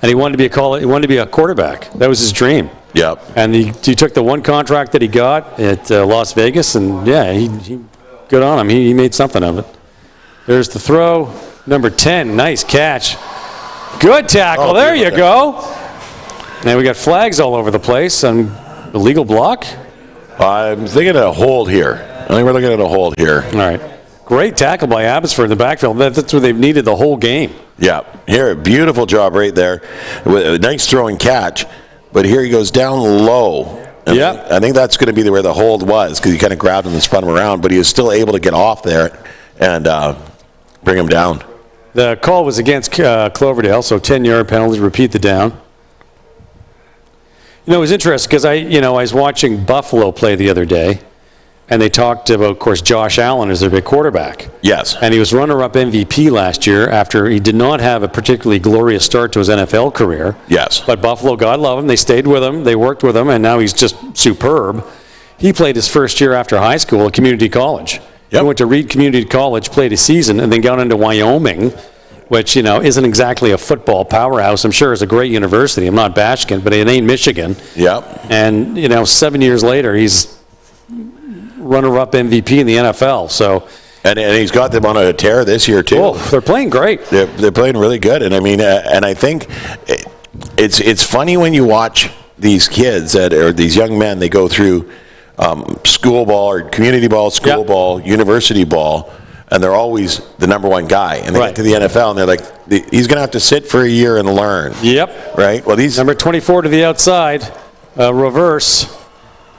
And he wanted to be a quarterback. That was his dream. Yep. And he took the one contract that he got at Las Vegas, and yeah, he good on him. He made something of it. There's the throw, number 10. Nice catch. Good tackle. There you go. Now we got flags all over the place. Illegal block? I'm thinking a hold here. I think we're looking at a hold here. All right. Great tackle by Abbotsford in the backfield. That's what they've needed the whole game. Yeah. Here, beautiful job right there. With a nice throwing catch. But here he goes down low. Yeah. I think that's going to be where the hold was, because he kind of grabbed him and spun him around, but he was still able to get off there and bring him down. The call was against Cloverdale, so 10-yard penalty, repeat the down. It was interesting because I was watching Buffalo play the other day, and they talked about, of course, Josh Allen as their big quarterback. Yes. And he was runner-up MVP last year after he did not have a particularly glorious start to his NFL career. Yes. But Buffalo, God love him, they stayed with him, they worked with him, and now he's just superb. He played his first year after high school at community college. Yep. He went to Reed Community College, played a season, and then got into Wyoming, which, isn't exactly a football powerhouse. I'm sure it's a great university. I'm not bashing it, but it ain't Michigan. Yep. And, 7 years later, he's runner-up MVP in the NFL. So, and he's got them on a tear this year, too. Oh, they're playing great. They're playing really good. And, I think it's funny when you watch these kids, or these young men, they go through school ball or community ball, school ball, university ball, and they're always the number one guy. And they get to the NFL, and they're like, he's going to have to sit for a year and learn. Yep. Right? Well, these number 24 to the outside, reverse,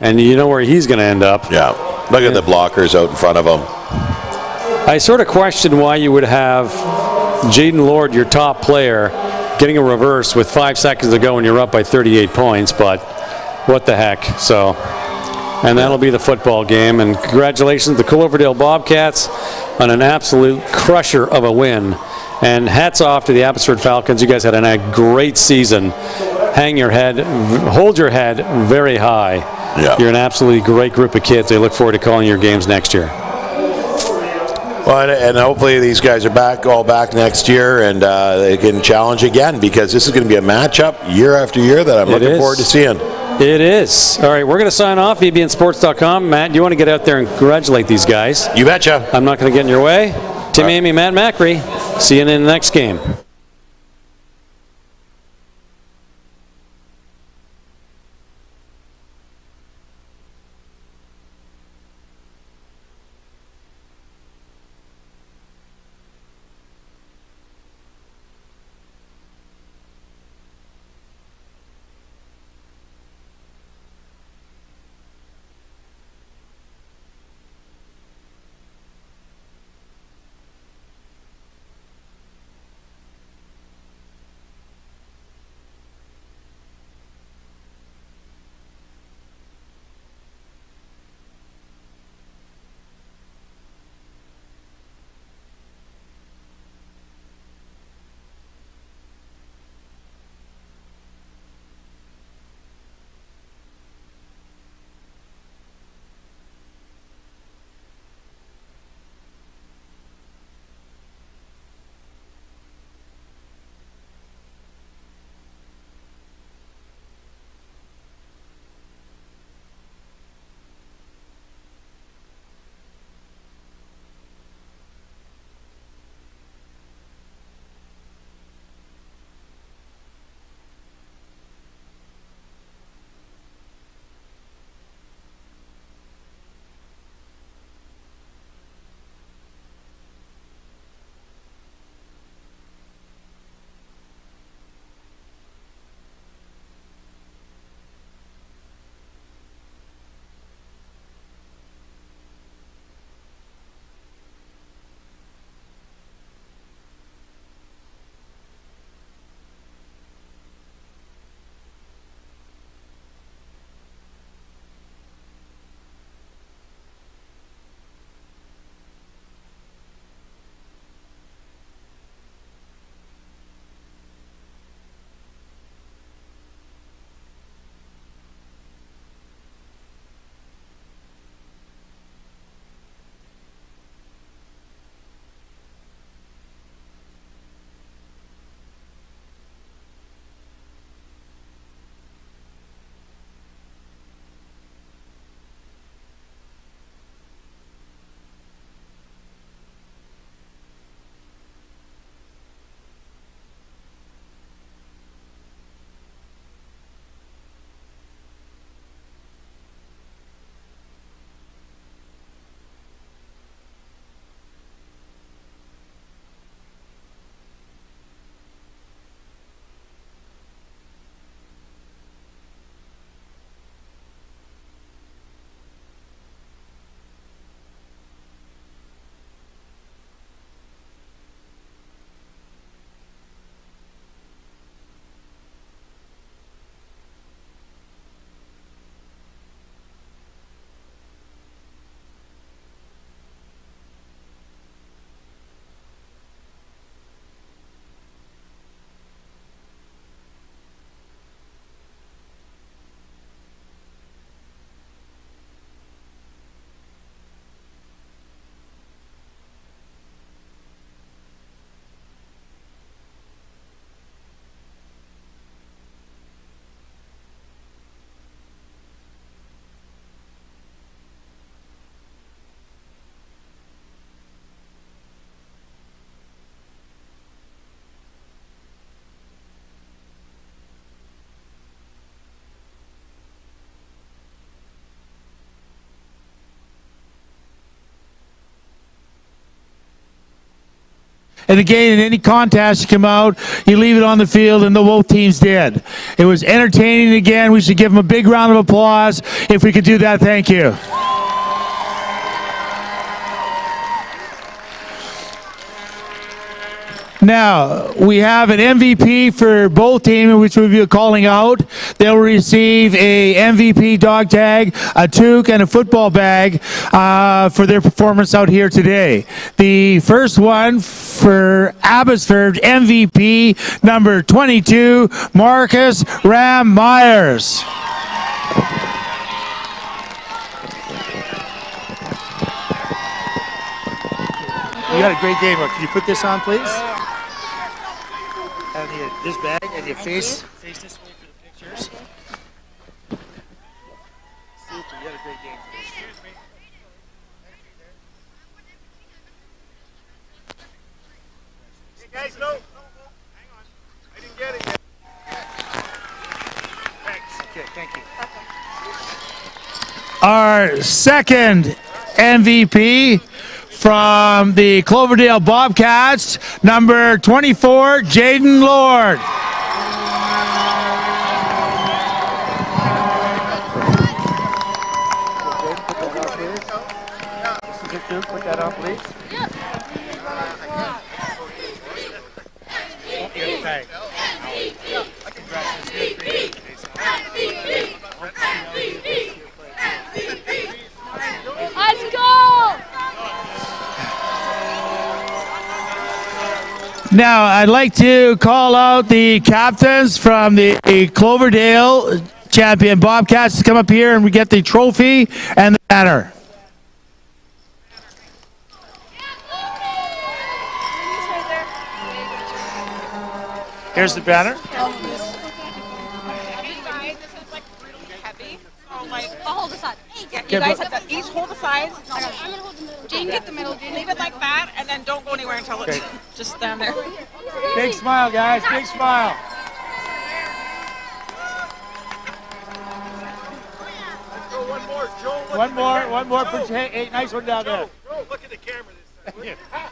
and you know where he's going to end up. Yeah. Look at the blockers out in front of him. I sort of question why you would have Jaden Lord, your top player, getting a reverse with 5 seconds to go and you're up by 38 points, but what the heck. So, and that'll be the football game. And congratulations to the Cloverdale Bobcats on an absolute crusher of a win. And hats off to the Abbotsford Falcons. You guys had a great season. Hang your head, hold your head very high. Yeah. You're an absolutely great group of kids. I look forward to calling your games next year. Well, and hopefully these guys are all back next year, and they can challenge again, because this is going to be a matchup year after year that I'm looking forward to seeing. It is. All right, we're going to sign off, VBNsports.com. Matt, you want to get out there and congratulate these guys? You betcha. I'm not going to get in your way. Tim Amy, Matt Macri. See you in the next game. And again, in any contest you come out, you leave it on the field, and both teams did. It was entertaining again. We should give them a big round of applause. If we could do that, thank you. Now, we have an MVP for both teams, which we'll be calling out. They'll receive a MVP dog tag, a toque, and a football bag for their performance out here today. The first one for Abbotsford MVP, number 22, Marcus Ram Myers. You had a great game. Can you put this on, please? And this bag, and you face this way for the pictures. Super, you had a great game. Excuse me. Hey guys, no. Hang on. I didn't get it yet. Thanks. Okay, thank you. Our second MVP from the Cloverdale Bobcats, number 24, Jaden Lord. Put that on, please. Yep. Let's go! Now, I'd like to call out the captains from the Cloverdale champion Bobcats to come up here and we get the trophy and the banner. Here's the banner. I'll hold the side. Yeah, you guys have to each hold the sides. I'm gonna hold the middle. Jane, get the middle. Jane. Leave it like that, and then don't go anywhere until it's just stand there. Big smile, guys. Big smile. One more. Put your hey, nice one down there. Joe, look at the camera this time.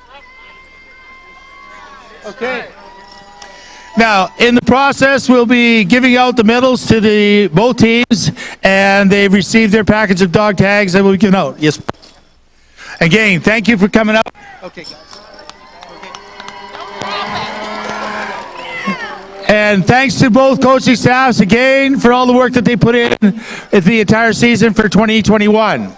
Okay. Now, in the process, we'll be giving out the medals to both teams, and they've received their package of dog tags that we'll be giving out. Yes. Again, thank you for coming out. Okay, guys. And thanks to both coaching staffs again for all the work that they put in the entire season for 2021.